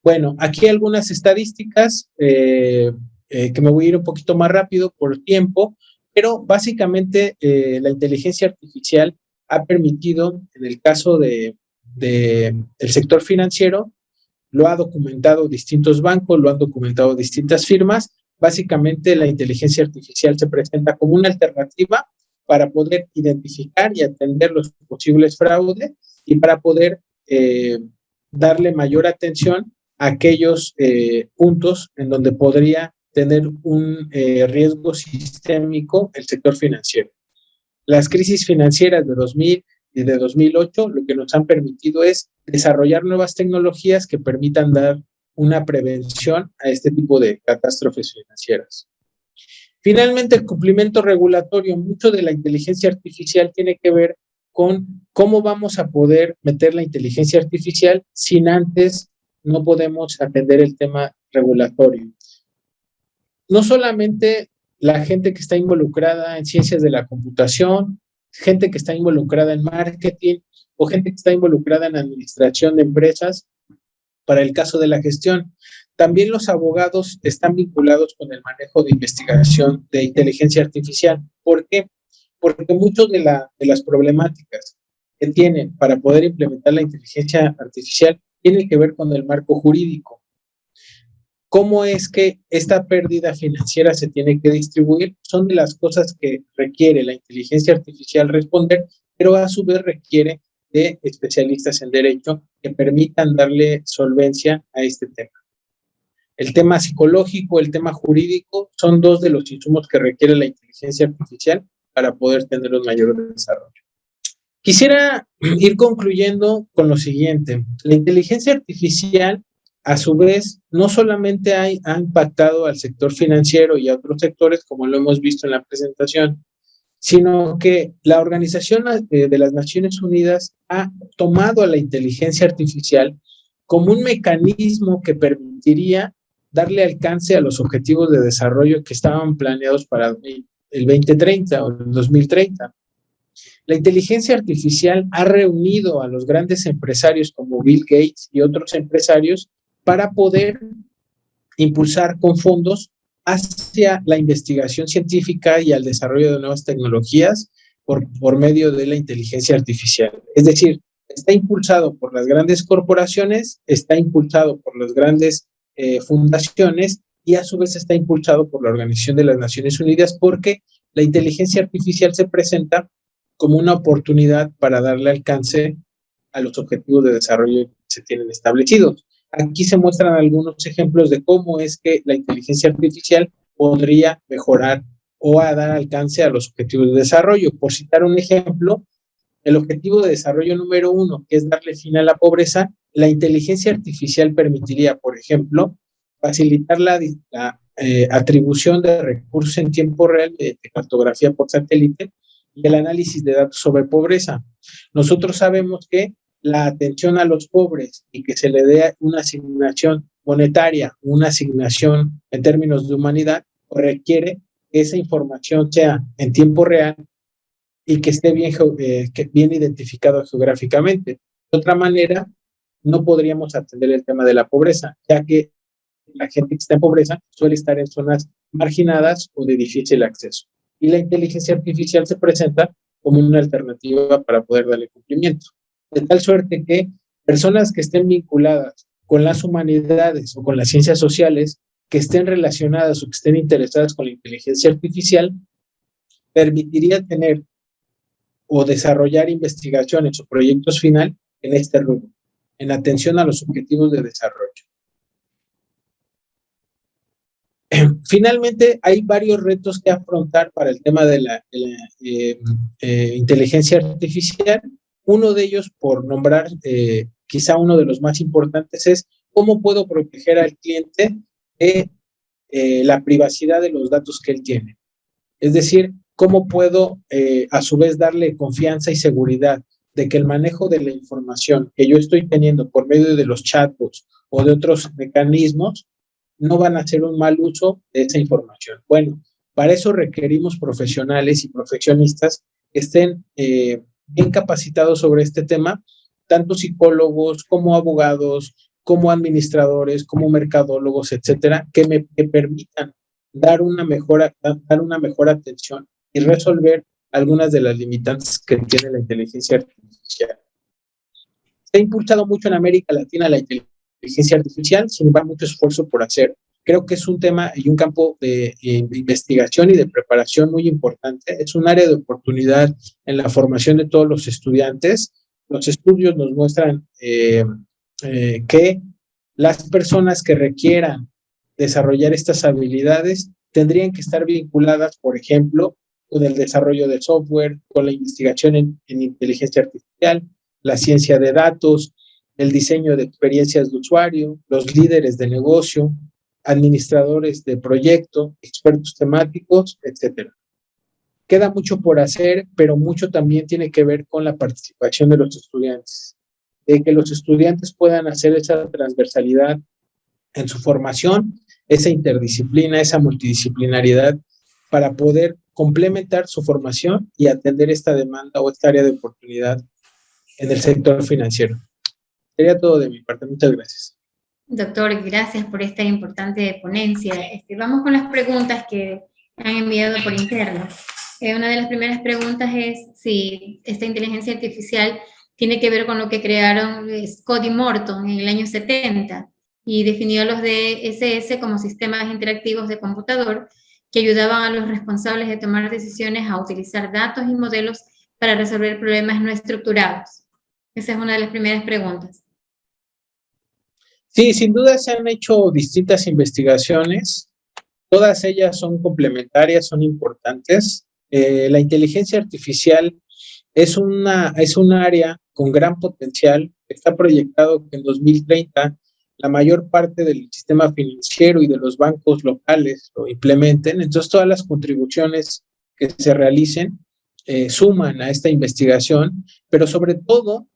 Bueno, aquí algunas estadísticas que me voy a ir un poquito más rápido por tiempo, pero básicamente la inteligencia artificial ha permitido, en el caso del sector financiero, lo ha documentado distintos bancos, lo han documentado distintas firmas. Básicamente la inteligencia artificial se presenta como una alternativa para poder identificar y atender los posibles fraudes y para poder darle mayor atención a aquellos puntos en donde podría tener un riesgo sistémico el sector financiero. Las crisis financieras de 2000 y de 2008 lo que nos han permitido es desarrollar nuevas tecnologías que permitan dar una prevención a este tipo de catástrofes financieras. Finalmente, el cumplimiento regulatorio. Mucho de la inteligencia artificial tiene que ver con cómo vamos a poder meter la inteligencia artificial sin antes no podemos atender el tema regulatorio. No solamente la gente que está involucrada en ciencias de la computación, gente que está involucrada en marketing o gente que está involucrada en administración de empresas, para el caso de la gestión. También los abogados están vinculados con el manejo de investigación de inteligencia artificial. ¿Por qué? Porque muchas de las problemáticas que tienen para poder implementar la inteligencia artificial tiene que ver con el marco jurídico. ¿Cómo es que esta pérdida financiera se tiene que distribuir? Son de las cosas que requiere la inteligencia artificial responder, pero a su vez requiere de especialistas en derecho que permitan darle solvencia a este tema. El tema psicológico, el tema jurídico, son dos de los insumos que requiere la inteligencia artificial para poder tener un mayor desarrollo. Quisiera ir concluyendo con lo siguiente. La inteligencia artificial, a su vez, no solamente ha impactado al sector financiero y a otros sectores, como lo hemos visto en la presentación, sino que la Organización de las Naciones Unidas ha tomado a la inteligencia artificial como un mecanismo que permitiría darle alcance a los objetivos de desarrollo que estaban planeados para el 2030 o el 2030. La inteligencia artificial ha reunido a los grandes empresarios como Bill Gates y otros empresarios para poder impulsar con fondos hacia la investigación científica y al desarrollo de nuevas tecnologías por medio de la inteligencia artificial. Es decir, está impulsado por las grandes corporaciones, está impulsado por las grandes fundaciones y a su vez está impulsado por la Organización de las Naciones Unidas, porque la inteligencia artificial se presenta como una oportunidad para darle alcance a los objetivos de desarrollo que se tienen establecidos. Aquí se muestran algunos ejemplos de cómo es que la inteligencia artificial podría mejorar o a dar alcance a los objetivos de desarrollo. Por citar un ejemplo, el objetivo de desarrollo número 1, que es darle fin a la pobreza, la inteligencia artificial permitiría, por ejemplo, facilitar la atribución de recursos en tiempo real de cartografía por satélite y el análisis de datos sobre pobreza. Nosotros sabemos que la atención a los pobres y que se le dé una asignación monetaria, una asignación en términos de humanidad, requiere que esa información sea en tiempo real y que esté bien identificado geográficamente. De otra manera, no podríamos atender el tema de la pobreza, ya que la gente que está en pobreza suele estar en zonas marginadas o de difícil acceso. Y la inteligencia artificial se presenta como una alternativa para poder darle cumplimiento. De tal suerte que personas que estén vinculadas con las humanidades o con las ciencias sociales, que estén relacionadas o que estén interesadas con la inteligencia artificial, permitiría tener o desarrollar investigaciones o proyectos final en este rubro, en atención a los objetivos de desarrollo. Finalmente, hay varios retos que afrontar para el tema de la inteligencia artificial. Uno de ellos, por nombrar quizá uno de los más importantes, es cómo puedo proteger al cliente de la privacidad de los datos que él tiene. Es decir, cómo puedo a su vez darle confianza y seguridad de que el manejo de la información que yo estoy teniendo por medio de los chatbots o de otros mecanismos no van a hacer un mal uso de esa información. Bueno, para eso requerimos profesionales y profesionistas que estén bien capacitados sobre este tema, tanto psicólogos como abogados, como administradores, como mercadólogos, etcétera, que me permitan dar una mejor atención y resolver algunas de las limitantes que tiene la inteligencia artificial. Se ha impulsado mucho en América Latina la inteligencia artificial, sin embargo, mucho esfuerzo por hacer. Creo que es un tema y un campo de investigación y de preparación muy importante. Es un área de oportunidad en la formación de todos los estudiantes. Los estudios nos muestran que las personas que requieran desarrollar estas habilidades tendrían que estar vinculadas, por ejemplo, con el desarrollo de software, con la investigación en inteligencia artificial, la ciencia de datos, el diseño de experiencias de usuario, los líderes de negocio, administradores de proyecto, expertos temáticos, etcétera. Queda mucho por hacer, pero mucho también tiene que ver con la participación de los estudiantes, de que los estudiantes puedan hacer esa transversalidad en su formación, esa interdisciplina, esa multidisciplinariedad, para poder complementar su formación y atender esta demanda o esta área de oportunidad en el sector financiero. Sería todo de mi parte. Muchas gracias. Doctor, gracias por esta importante ponencia. Vamos con las preguntas que han enviado por interno. Una de las primeras preguntas es si esta inteligencia artificial tiene que ver con lo que crearon Scott y Morton en el año 70 y definió a los DSS como sistemas interactivos de computador que ayudaban a los responsables de tomar decisiones a utilizar datos y modelos para resolver problemas no estructurados. Esa es una de las primeras preguntas. Sí, sin duda se han hecho distintas investigaciones. Todas ellas son complementarias, son importantes. La inteligencia artificial es un área con gran potencial. Está proyectado que en 2030 la mayor parte del sistema financiero y de los bancos locales lo implementen. Entonces, todas las contribuciones que se realicen suman a esta investigación, pero sobre todo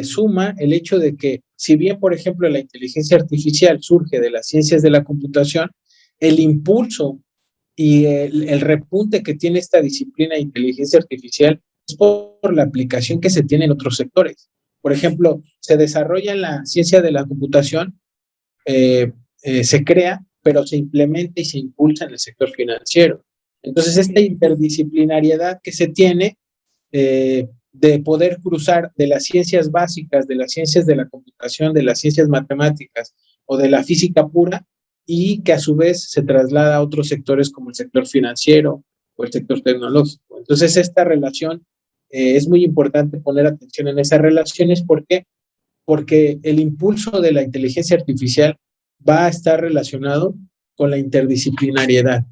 suma el hecho de que, si bien, por ejemplo, la inteligencia artificial surge de las ciencias de la computación, el impulso y el repunte que tiene esta disciplina de inteligencia artificial es por la aplicación que se tiene en otros sectores. Por ejemplo, se desarrolla en la ciencia de la computación, se crea, pero se implementa y se impulsa en el sector financiero. Entonces, esta interdisciplinariedad que se tiene de poder cruzar de las ciencias básicas, de las ciencias de la computación, de las ciencias matemáticas o de la física pura, y que a su vez se traslada a otros sectores como el sector financiero o el sector tecnológico. Entonces, esta relación es muy importante poner atención en esas relaciones. ¿Por qué? Porque el impulso de la inteligencia artificial va a estar relacionado con la interdisciplinariedad.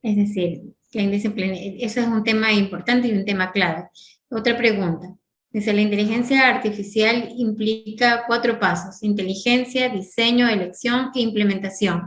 Es decir, eso es un tema importante y un tema clave. Otra pregunta. Dice, la inteligencia artificial implica 4 pasos: inteligencia, diseño, elección e implementación.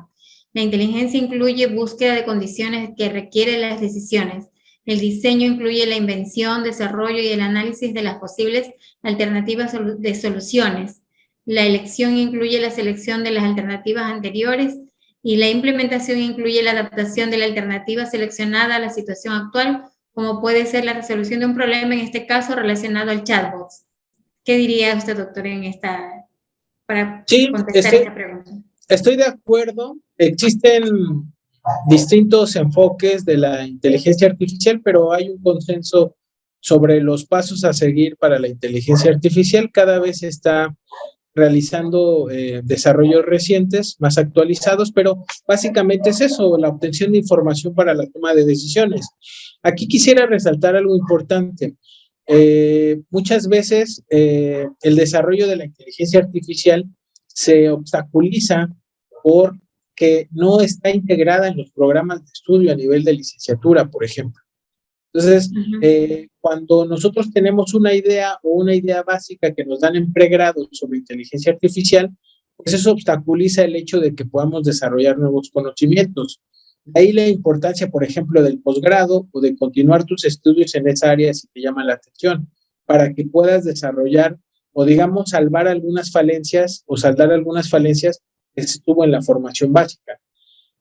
La inteligencia incluye búsqueda de condiciones que requieren las decisiones. El diseño incluye la invención, desarrollo y el análisis de las posibles alternativas de soluciones. La elección incluye la selección de las alternativas anteriores y la implementación incluye la adaptación de la alternativa seleccionada a la situación actual, como puede ser la resolución de un problema, en este caso relacionado al chatbot. ¿Qué diría usted, doctor, para contestar esta pregunta? Estoy de acuerdo. Existen distintos enfoques de la inteligencia artificial, pero hay un consenso sobre los pasos a seguir para la inteligencia artificial. Cada vez se está realizando desarrollos recientes, más actualizados, pero básicamente es eso, la obtención de información para la toma de decisiones. Aquí quisiera resaltar algo importante. Muchas veces el desarrollo de la inteligencia artificial se obstaculiza porque no está integrada en los programas de estudio a nivel de licenciatura, por ejemplo. Entonces, cuando nosotros tenemos una idea o una idea básica que nos dan en pregrado sobre inteligencia artificial, pues eso obstaculiza el hecho de que podamos desarrollar nuevos conocimientos. De ahí la importancia, por ejemplo, del posgrado o de continuar tus estudios en esa área si te llama la atención, para que puedas desarrollar o, digamos, salvar algunas falencias o saldar algunas falencias que se tuvo en la formación básica.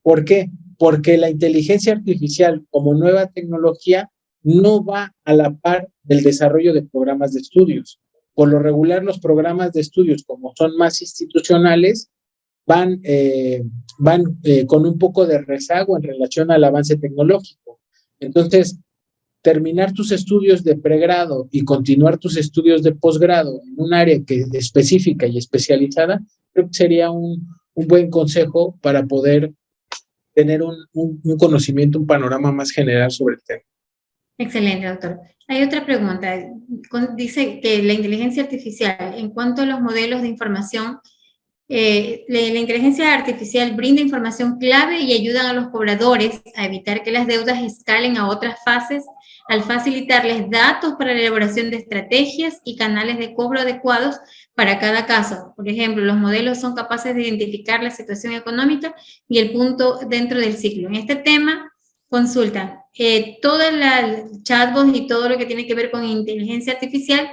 ¿Por qué? Porque la inteligencia artificial como nueva tecnología no va a la par del desarrollo de programas de estudios. Por lo regular, los programas de estudios, como son más institucionales, van con un poco de rezago en relación al avance tecnológico. Entonces, terminar tus estudios de pregrado y continuar tus estudios de posgrado en un área específica y especializada, creo que sería un buen consejo para poder tener un conocimiento, un panorama más general sobre el tema. Excelente, doctor. Hay otra pregunta. Dice que la inteligencia artificial, en cuanto a los modelos de información, la inteligencia artificial brinda información clave y ayuda a los cobradores a evitar que las deudas escalen a otras fases al facilitarles datos para la elaboración de estrategias y canales de cobro adecuados para cada caso. Por ejemplo, los modelos son capaces de identificar la situación económica y el punto dentro del ciclo. En este tema, consulta, toda la chatbot y todo lo que tiene que ver con inteligencia artificial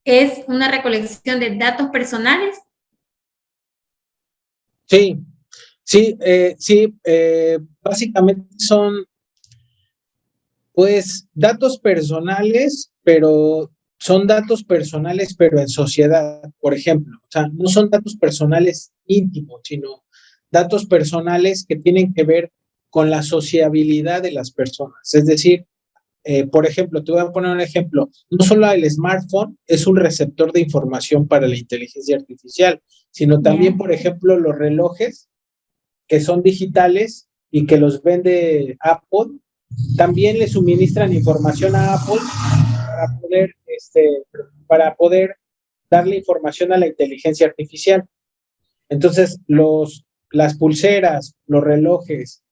es una recolección de datos personales. Sí, básicamente son, pues, datos personales, pero son datos personales, pero en sociedad, por ejemplo. O sea, no son datos personales íntimos, sino datos personales que tienen que ver con la sociabilidad de las personas. Es decir, por ejemplo, te voy a poner un ejemplo, no solo el smartphone es un receptor de información para la inteligencia artificial, sino también, por ejemplo, los relojes que son digitales y que los vende Apple, también le suministran información a Apple para poder darle información a la inteligencia artificial. Entonces, las pulseras, los relojes,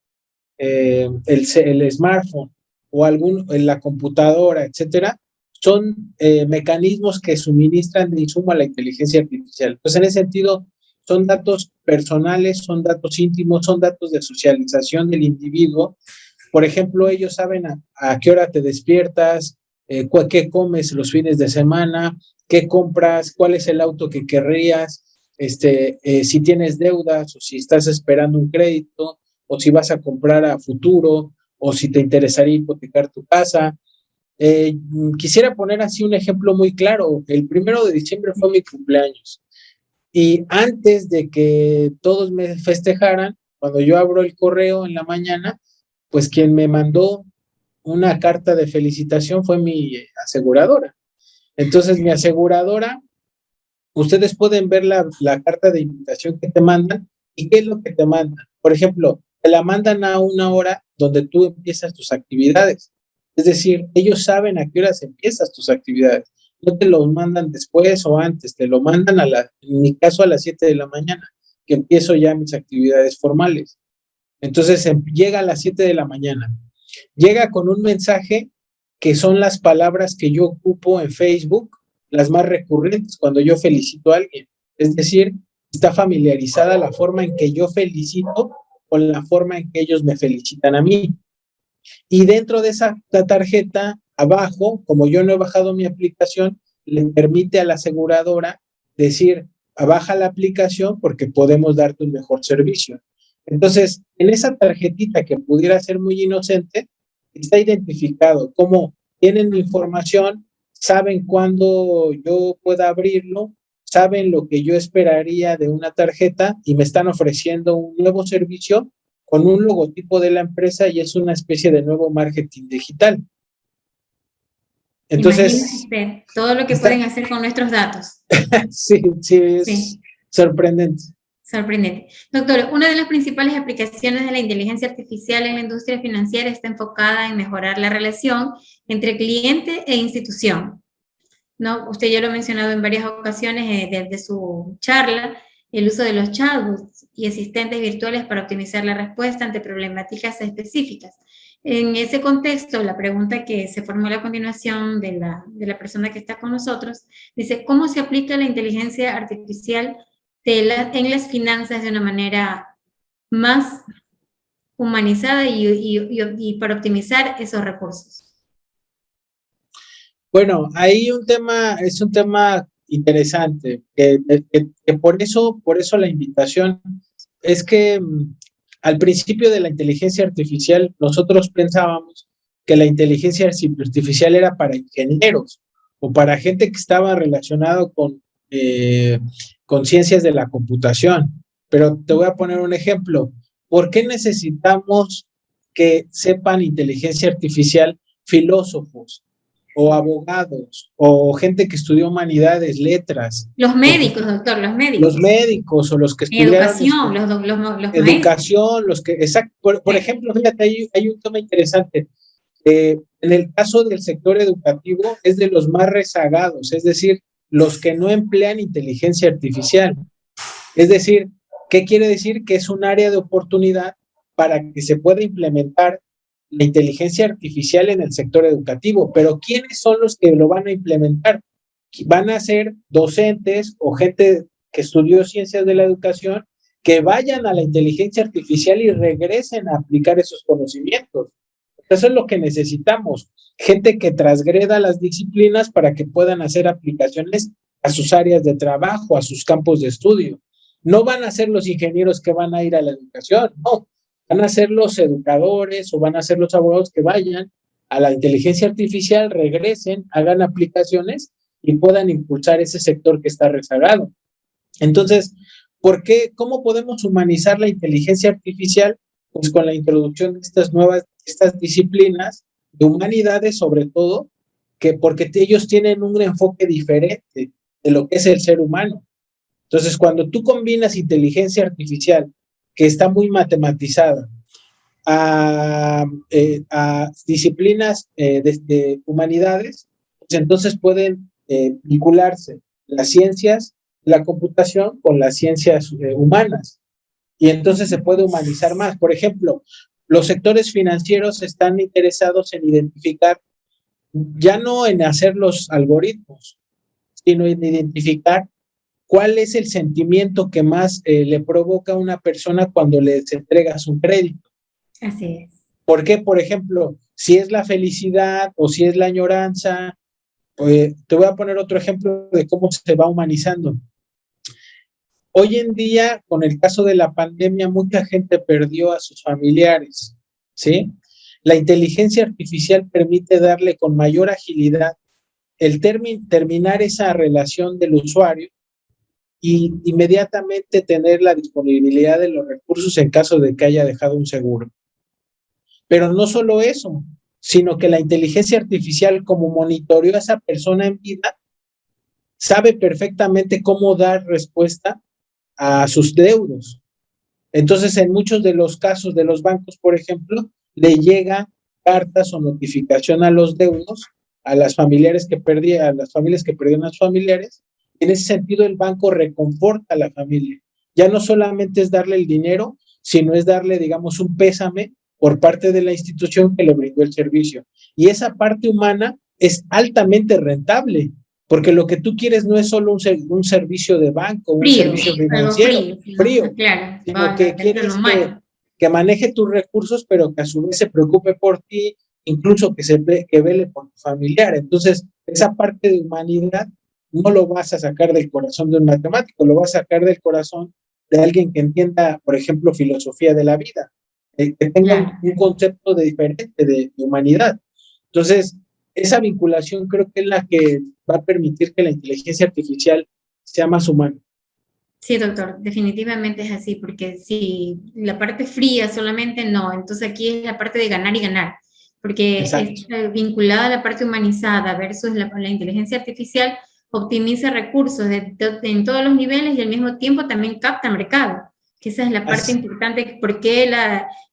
el smartphone o la computadora, etcétera, son mecanismos que suministran de insumo a la inteligencia artificial. Entonces, en ese sentido, son datos personales, son datos íntimos, son datos de socialización del individuo. Por ejemplo, ellos saben a qué hora te despiertas, qué comes los fines de semana, qué compras, cuál es el auto que querrías, si tienes deudas o si estás esperando un crédito o si vas a comprar a futuro o si te interesaría hipotecar tu casa. Quisiera poner así un ejemplo muy claro. El 1 de diciembre fue mi cumpleaños y antes de que todos me festejaran, cuando yo abro el correo en la mañana, pues quien me mandó una carta de felicitación fue mi aseguradora. Entonces, mi aseguradora, ustedes pueden ver la carta de invitación que te mandan y qué es lo que te mandan. Por ejemplo, te la mandan a una hora donde tú empiezas tus actividades. Es decir, ellos saben a qué horas empiezas tus actividades. No te lo mandan después o antes, te lo mandan en mi caso a las 7 de la mañana, que empiezo ya mis actividades formales. Entonces llega a las 7 de la mañana. Llega con un mensaje que son las palabras que yo ocupo en Facebook, las más recurrentes cuando yo felicito a alguien. Es decir, está familiarizada la forma en que yo felicito con la forma en que ellos me felicitan a mí. Y dentro de esa tarjeta, abajo, como yo no he bajado mi aplicación, le permite a la aseguradora decir, baja la aplicación porque podemos darte un mejor servicio. Entonces, en esa tarjetita que pudiera ser muy inocente, está identificado cómo tienen mi información, saben cuándo yo pueda abrirlo, saben lo que yo esperaría de una tarjeta y me están ofreciendo un nuevo servicio con un logotipo de la empresa y es una especie de nuevo marketing digital. Entonces, imagínese todo lo que pueden hacer con nuestros datos. Sí, es sorprendente. Sorprendente. Doctor, una de las principales aplicaciones de la inteligencia artificial en la industria financiera está enfocada en mejorar la relación entre cliente e institución, ¿no? Usted ya lo ha mencionado en varias ocasiones desde su charla, el uso de los chatbots y asistentes virtuales para optimizar la respuesta ante problemáticas específicas. En ese contexto, la pregunta que se formula a continuación de la persona que está con nosotros dice, ¿cómo se aplica la inteligencia artificial en las finanzas de una manera más humanizada y para optimizar esos recursos? Bueno, ahí es un tema interesante, que por eso la invitación es que al principio de la inteligencia artificial nosotros pensábamos que la inteligencia artificial era para ingenieros o para gente que estaba relacionado con ciencias de la computación. Pero te voy a poner un ejemplo. ¿Por qué necesitamos que sepan inteligencia artificial filósofos o abogados o gente que estudió humanidades, letras? Los médicos, doctor, los médicos. Los médicos o los que estudiaron educación, los educación, los que, exacto, por ejemplo, fíjate, hay un tema interesante. En el caso del sector educativo es de los más rezagados, es decir, los que no emplean inteligencia artificial. Es decir, ¿qué quiere decir? Que es un área de oportunidad para que se pueda implementar la inteligencia artificial en el sector educativo. Pero ¿quiénes son los que lo van a implementar? Van a ser docentes o gente que estudió ciencias de la educación que vayan a la inteligencia artificial y regresen a aplicar esos conocimientos. Eso es lo que necesitamos, gente que transgreda las disciplinas para que puedan hacer aplicaciones a sus áreas de trabajo, a sus campos de estudio. No van a ser los ingenieros que van a ir a la educación, no, van a ser los educadores o van a ser los abogados que vayan a la inteligencia artificial, regresen, hagan aplicaciones y puedan impulsar ese sector que está rezagado. Entonces, ¿cómo podemos humanizar la inteligencia artificial? Pues con la introducción de estas disciplinas de humanidades sobre todo, porque ellos tienen un enfoque diferente de lo que es el ser humano. Entonces, cuando tú combinas inteligencia artificial, que está muy matematizada, a disciplinas de humanidades, pues entonces pueden vincularse las ciencias, la computación con las ciencias humanas, y entonces se puede humanizar más. Por ejemplo, los sectores financieros están interesados en identificar, ya no en hacer los algoritmos, sino en identificar cuál es el sentimiento que más le provoca a una persona cuando les entregas un crédito. Así es. ¿Por qué? Por ejemplo, si es la felicidad o si es la añoranza. Pues, te voy a poner otro ejemplo de cómo se va humanizando. Hoy en día, con el caso de la pandemia, mucha gente perdió a sus familiares, ¿sí? La inteligencia artificial permite darle con mayor agilidad terminar esa relación del usuario y inmediatamente tener la disponibilidad de los recursos en caso de que haya dejado un seguro. Pero no solo eso, sino que la inteligencia artificial, como monitoreó a esa persona en vida, sabe perfectamente cómo dar respuesta a sus deudos. Entonces, en muchos de los casos de los bancos, por ejemplo, le llega cartas o notificación a los deudos, a las familias que perdieron a sus familiares. En ese sentido, el banco reconforta a la familia. Ya no solamente es darle el dinero, sino es darle, digamos, un pésame por parte de la institución que le brindó el servicio. Y esa parte humana es altamente rentable, porque lo que tú quieres no es solo un servicio de banco, un servicio financiero, frío, claro, sino que quieres que maneje tus recursos, pero que a su vez se preocupe por ti, incluso que vele por tu familiar. Entonces, esa parte de humanidad no lo vas a sacar del corazón de un matemático, lo vas a sacar del corazón de alguien que entienda, por ejemplo, filosofía de la vida, que tenga un concepto diferente de humanidad. Entonces, esa vinculación creo que es la que va a permitir que la inteligencia artificial sea más humana. Sí, doctor, definitivamente es así, porque si la parte fría solamente no, entonces aquí es la parte de ganar y ganar, porque es vinculada a la parte humanizada versus la inteligencia artificial, optimiza recursos en todos los niveles y al mismo tiempo también capta mercado, que esa es la parte importante, porque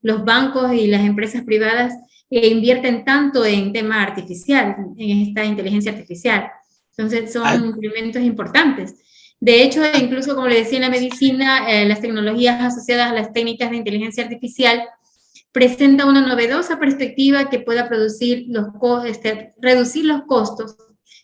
los bancos y las empresas privadas invierten tanto en tema artificial, en esta inteligencia artificial. Entonces son elementos importantes. De hecho, incluso como le decía en la medicina, las tecnologías asociadas a las técnicas de inteligencia artificial presentan una novedosa perspectiva que pueda reducir los costos,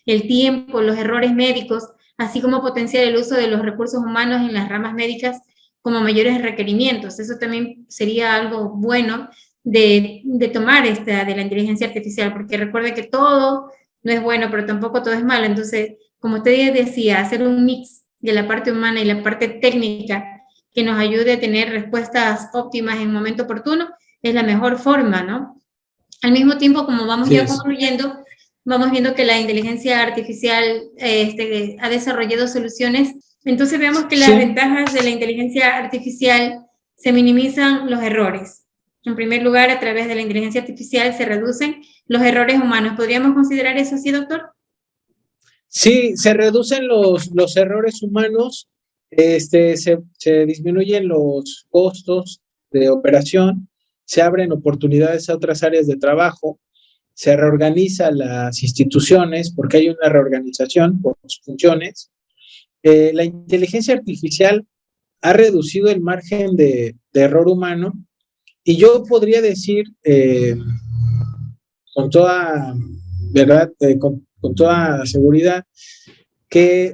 el tiempo, los errores médicos, así como potenciar el uso de los recursos humanos en las ramas médicas como mayores requerimientos. Eso también sería algo bueno de tomar de la inteligencia artificial, porque recuerde que todo no es bueno, pero tampoco todo es malo. Entonces, como usted decía, hacer un mix de la parte humana y la parte técnica que nos ayude a tener respuestas óptimas en el momento oportuno es la mejor forma, ¿no? Al mismo tiempo, como vamos ya concluyendo, vamos viendo que la inteligencia artificial ha desarrollado soluciones. Entonces vemos que las ventajas de la inteligencia artificial se minimizan los errores. En primer lugar, a través de la inteligencia artificial se reducen los errores humanos. ¿Podríamos considerar eso así, doctor? Sí, se reducen los errores humanos, se disminuyen los costos de operación, se abren oportunidades a otras áreas de trabajo, se reorganizan las instituciones porque hay una reorganización por sus funciones. La inteligencia artificial ha reducido el margen de error humano y yo podría decir con toda verdad, con toda seguridad, que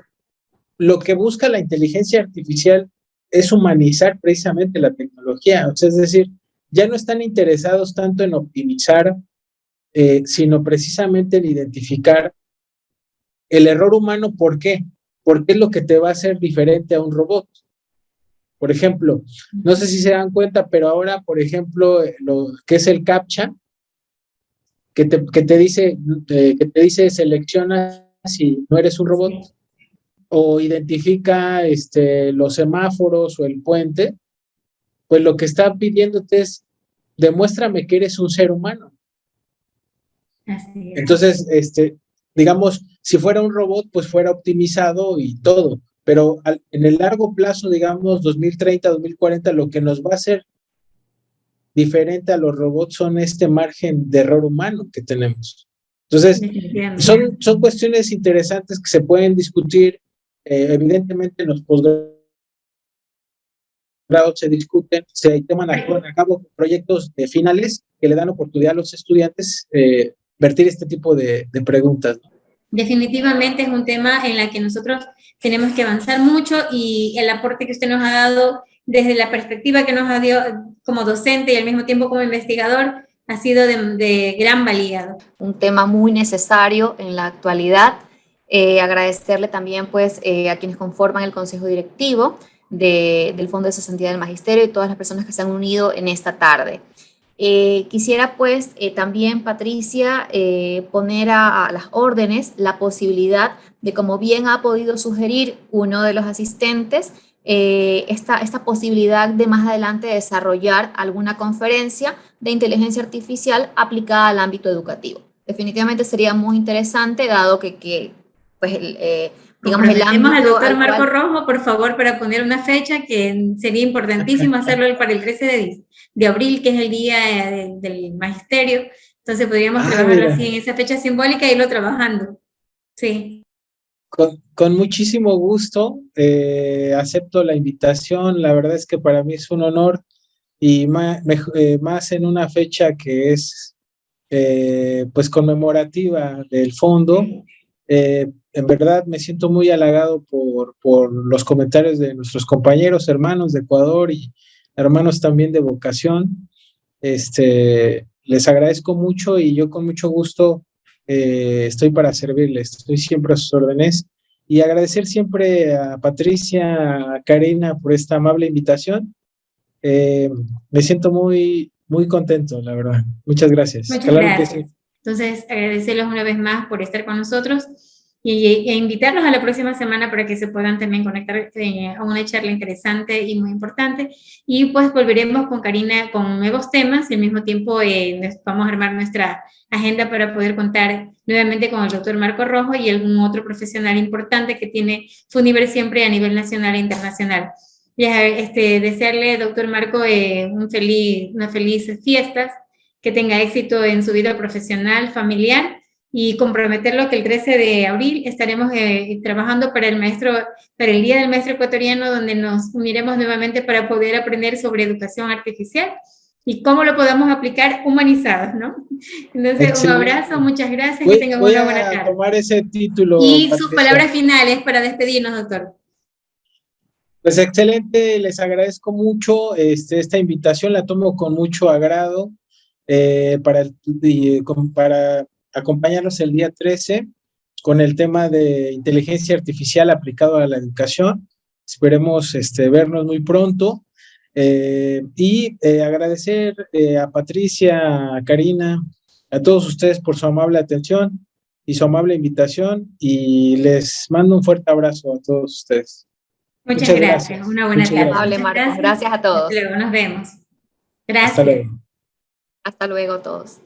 lo que busca la inteligencia artificial es humanizar precisamente la tecnología. O sea, es decir, ya no están interesados tanto en optimizar, sino precisamente en identificar el error humano. ¿Por qué? Porque es lo que te va a hacer diferente a un robot. Por ejemplo, no sé si se dan cuenta, pero ahora, por ejemplo, lo que es el CAPTCHA, que te dice selecciona si no eres un robot, o identifica los semáforos o el puente, pues lo que está pidiéndote es demuéstrame que eres un ser humano. Así es. Entonces, digamos, si fuera un robot, pues fuera optimizado y todo, pero en el largo plazo, digamos, 2030, 2040, lo que nos va a hacer diferente a los robots son este margen de error humano que tenemos. Entonces, son cuestiones interesantes que se pueden discutir, evidentemente en los posgrados se discuten, se toman a cabo proyectos finales que le dan oportunidad a los estudiantes vertir este tipo de preguntas, ¿no? Definitivamente es un tema en el que nosotros tenemos que avanzar mucho, y el aporte que usted nos ha dado desde la perspectiva que nos ha dado como docente y al mismo tiempo como investigador ha sido de gran valía. Un tema muy necesario en la actualidad. Agradecerle también pues a quienes conforman el Consejo Directivo del Fondo de Cesantía del Magisterio y todas las personas que se han unido en esta tarde. Quisiera pues también, Patricia, poner a las órdenes la posibilidad de, como bien ha podido sugerir uno de los asistentes, esta posibilidad de más adelante desarrollar alguna conferencia de inteligencia artificial aplicada al ámbito educativo. Definitivamente sería muy interesante, dado que pues, digamos, el ámbito al doctor Marco Rojo, por favor, para poner una fecha, que sería importantísimo hacerlo para el 13 de abril, que es el día del magisterio. Entonces podríamos trabajarlo así, en esa fecha simbólica, e irlo trabajando. Sí. Con muchísimo gusto, acepto la invitación. La verdad es que para mí es un honor, y más en una fecha que es pues conmemorativa del fondo. En verdad me siento muy halagado por los comentarios de nuestros compañeros, hermanos de Ecuador y hermanos también de vocación. Les agradezco mucho, y yo con mucho gusto estoy para servirles, estoy siempre a sus órdenes, y agradecer siempre a Patricia, a Karina por esta amable invitación. Me siento muy, muy contento, la verdad. Muchas gracias. Muchas gracias. Que sí. Entonces, agradecerles una vez más por estar con nosotros, e invitarlos a la próxima semana para que se puedan también conectar a una charla interesante y muy importante. Y pues volveremos con Karina con nuevos temas, y al mismo tiempo vamos a armar nuestra agenda para poder contar nuevamente con el doctor Marco Rojo y algún otro profesional importante que tiene Funiver siempre a nivel nacional e internacional. Desearle, doctor Marco, unas felices fiestas, que tenga éxito en su vida profesional, familiar, y comprometerlo que el 13 de abril estaremos trabajando para el Día del Maestro Ecuatoriano, donde nos uniremos nuevamente para poder aprender sobre educación artificial y cómo lo podamos aplicar humanizados, ¿no? Entonces, excelente. Un abrazo, muchas gracias, que tengan una buena tarde. Voy a tomar ese título. Y Patricia, sus palabras finales para despedirnos, doctor. Pues excelente, les agradezco mucho esta invitación, la tomo con mucho agrado para acompañarnos el día 13 con el tema de inteligencia artificial aplicado a la educación. Esperemos vernos muy pronto, y agradecer a Patricia, a Karina, a todos ustedes por su amable atención y su amable invitación, y les mando un fuerte abrazo a todos ustedes. Muchas gracias. Una buena tarde. Amable, Marcos. Gracias a todos. Hasta luego, nos vemos. Gracias. Hasta luego. Hasta luego todos.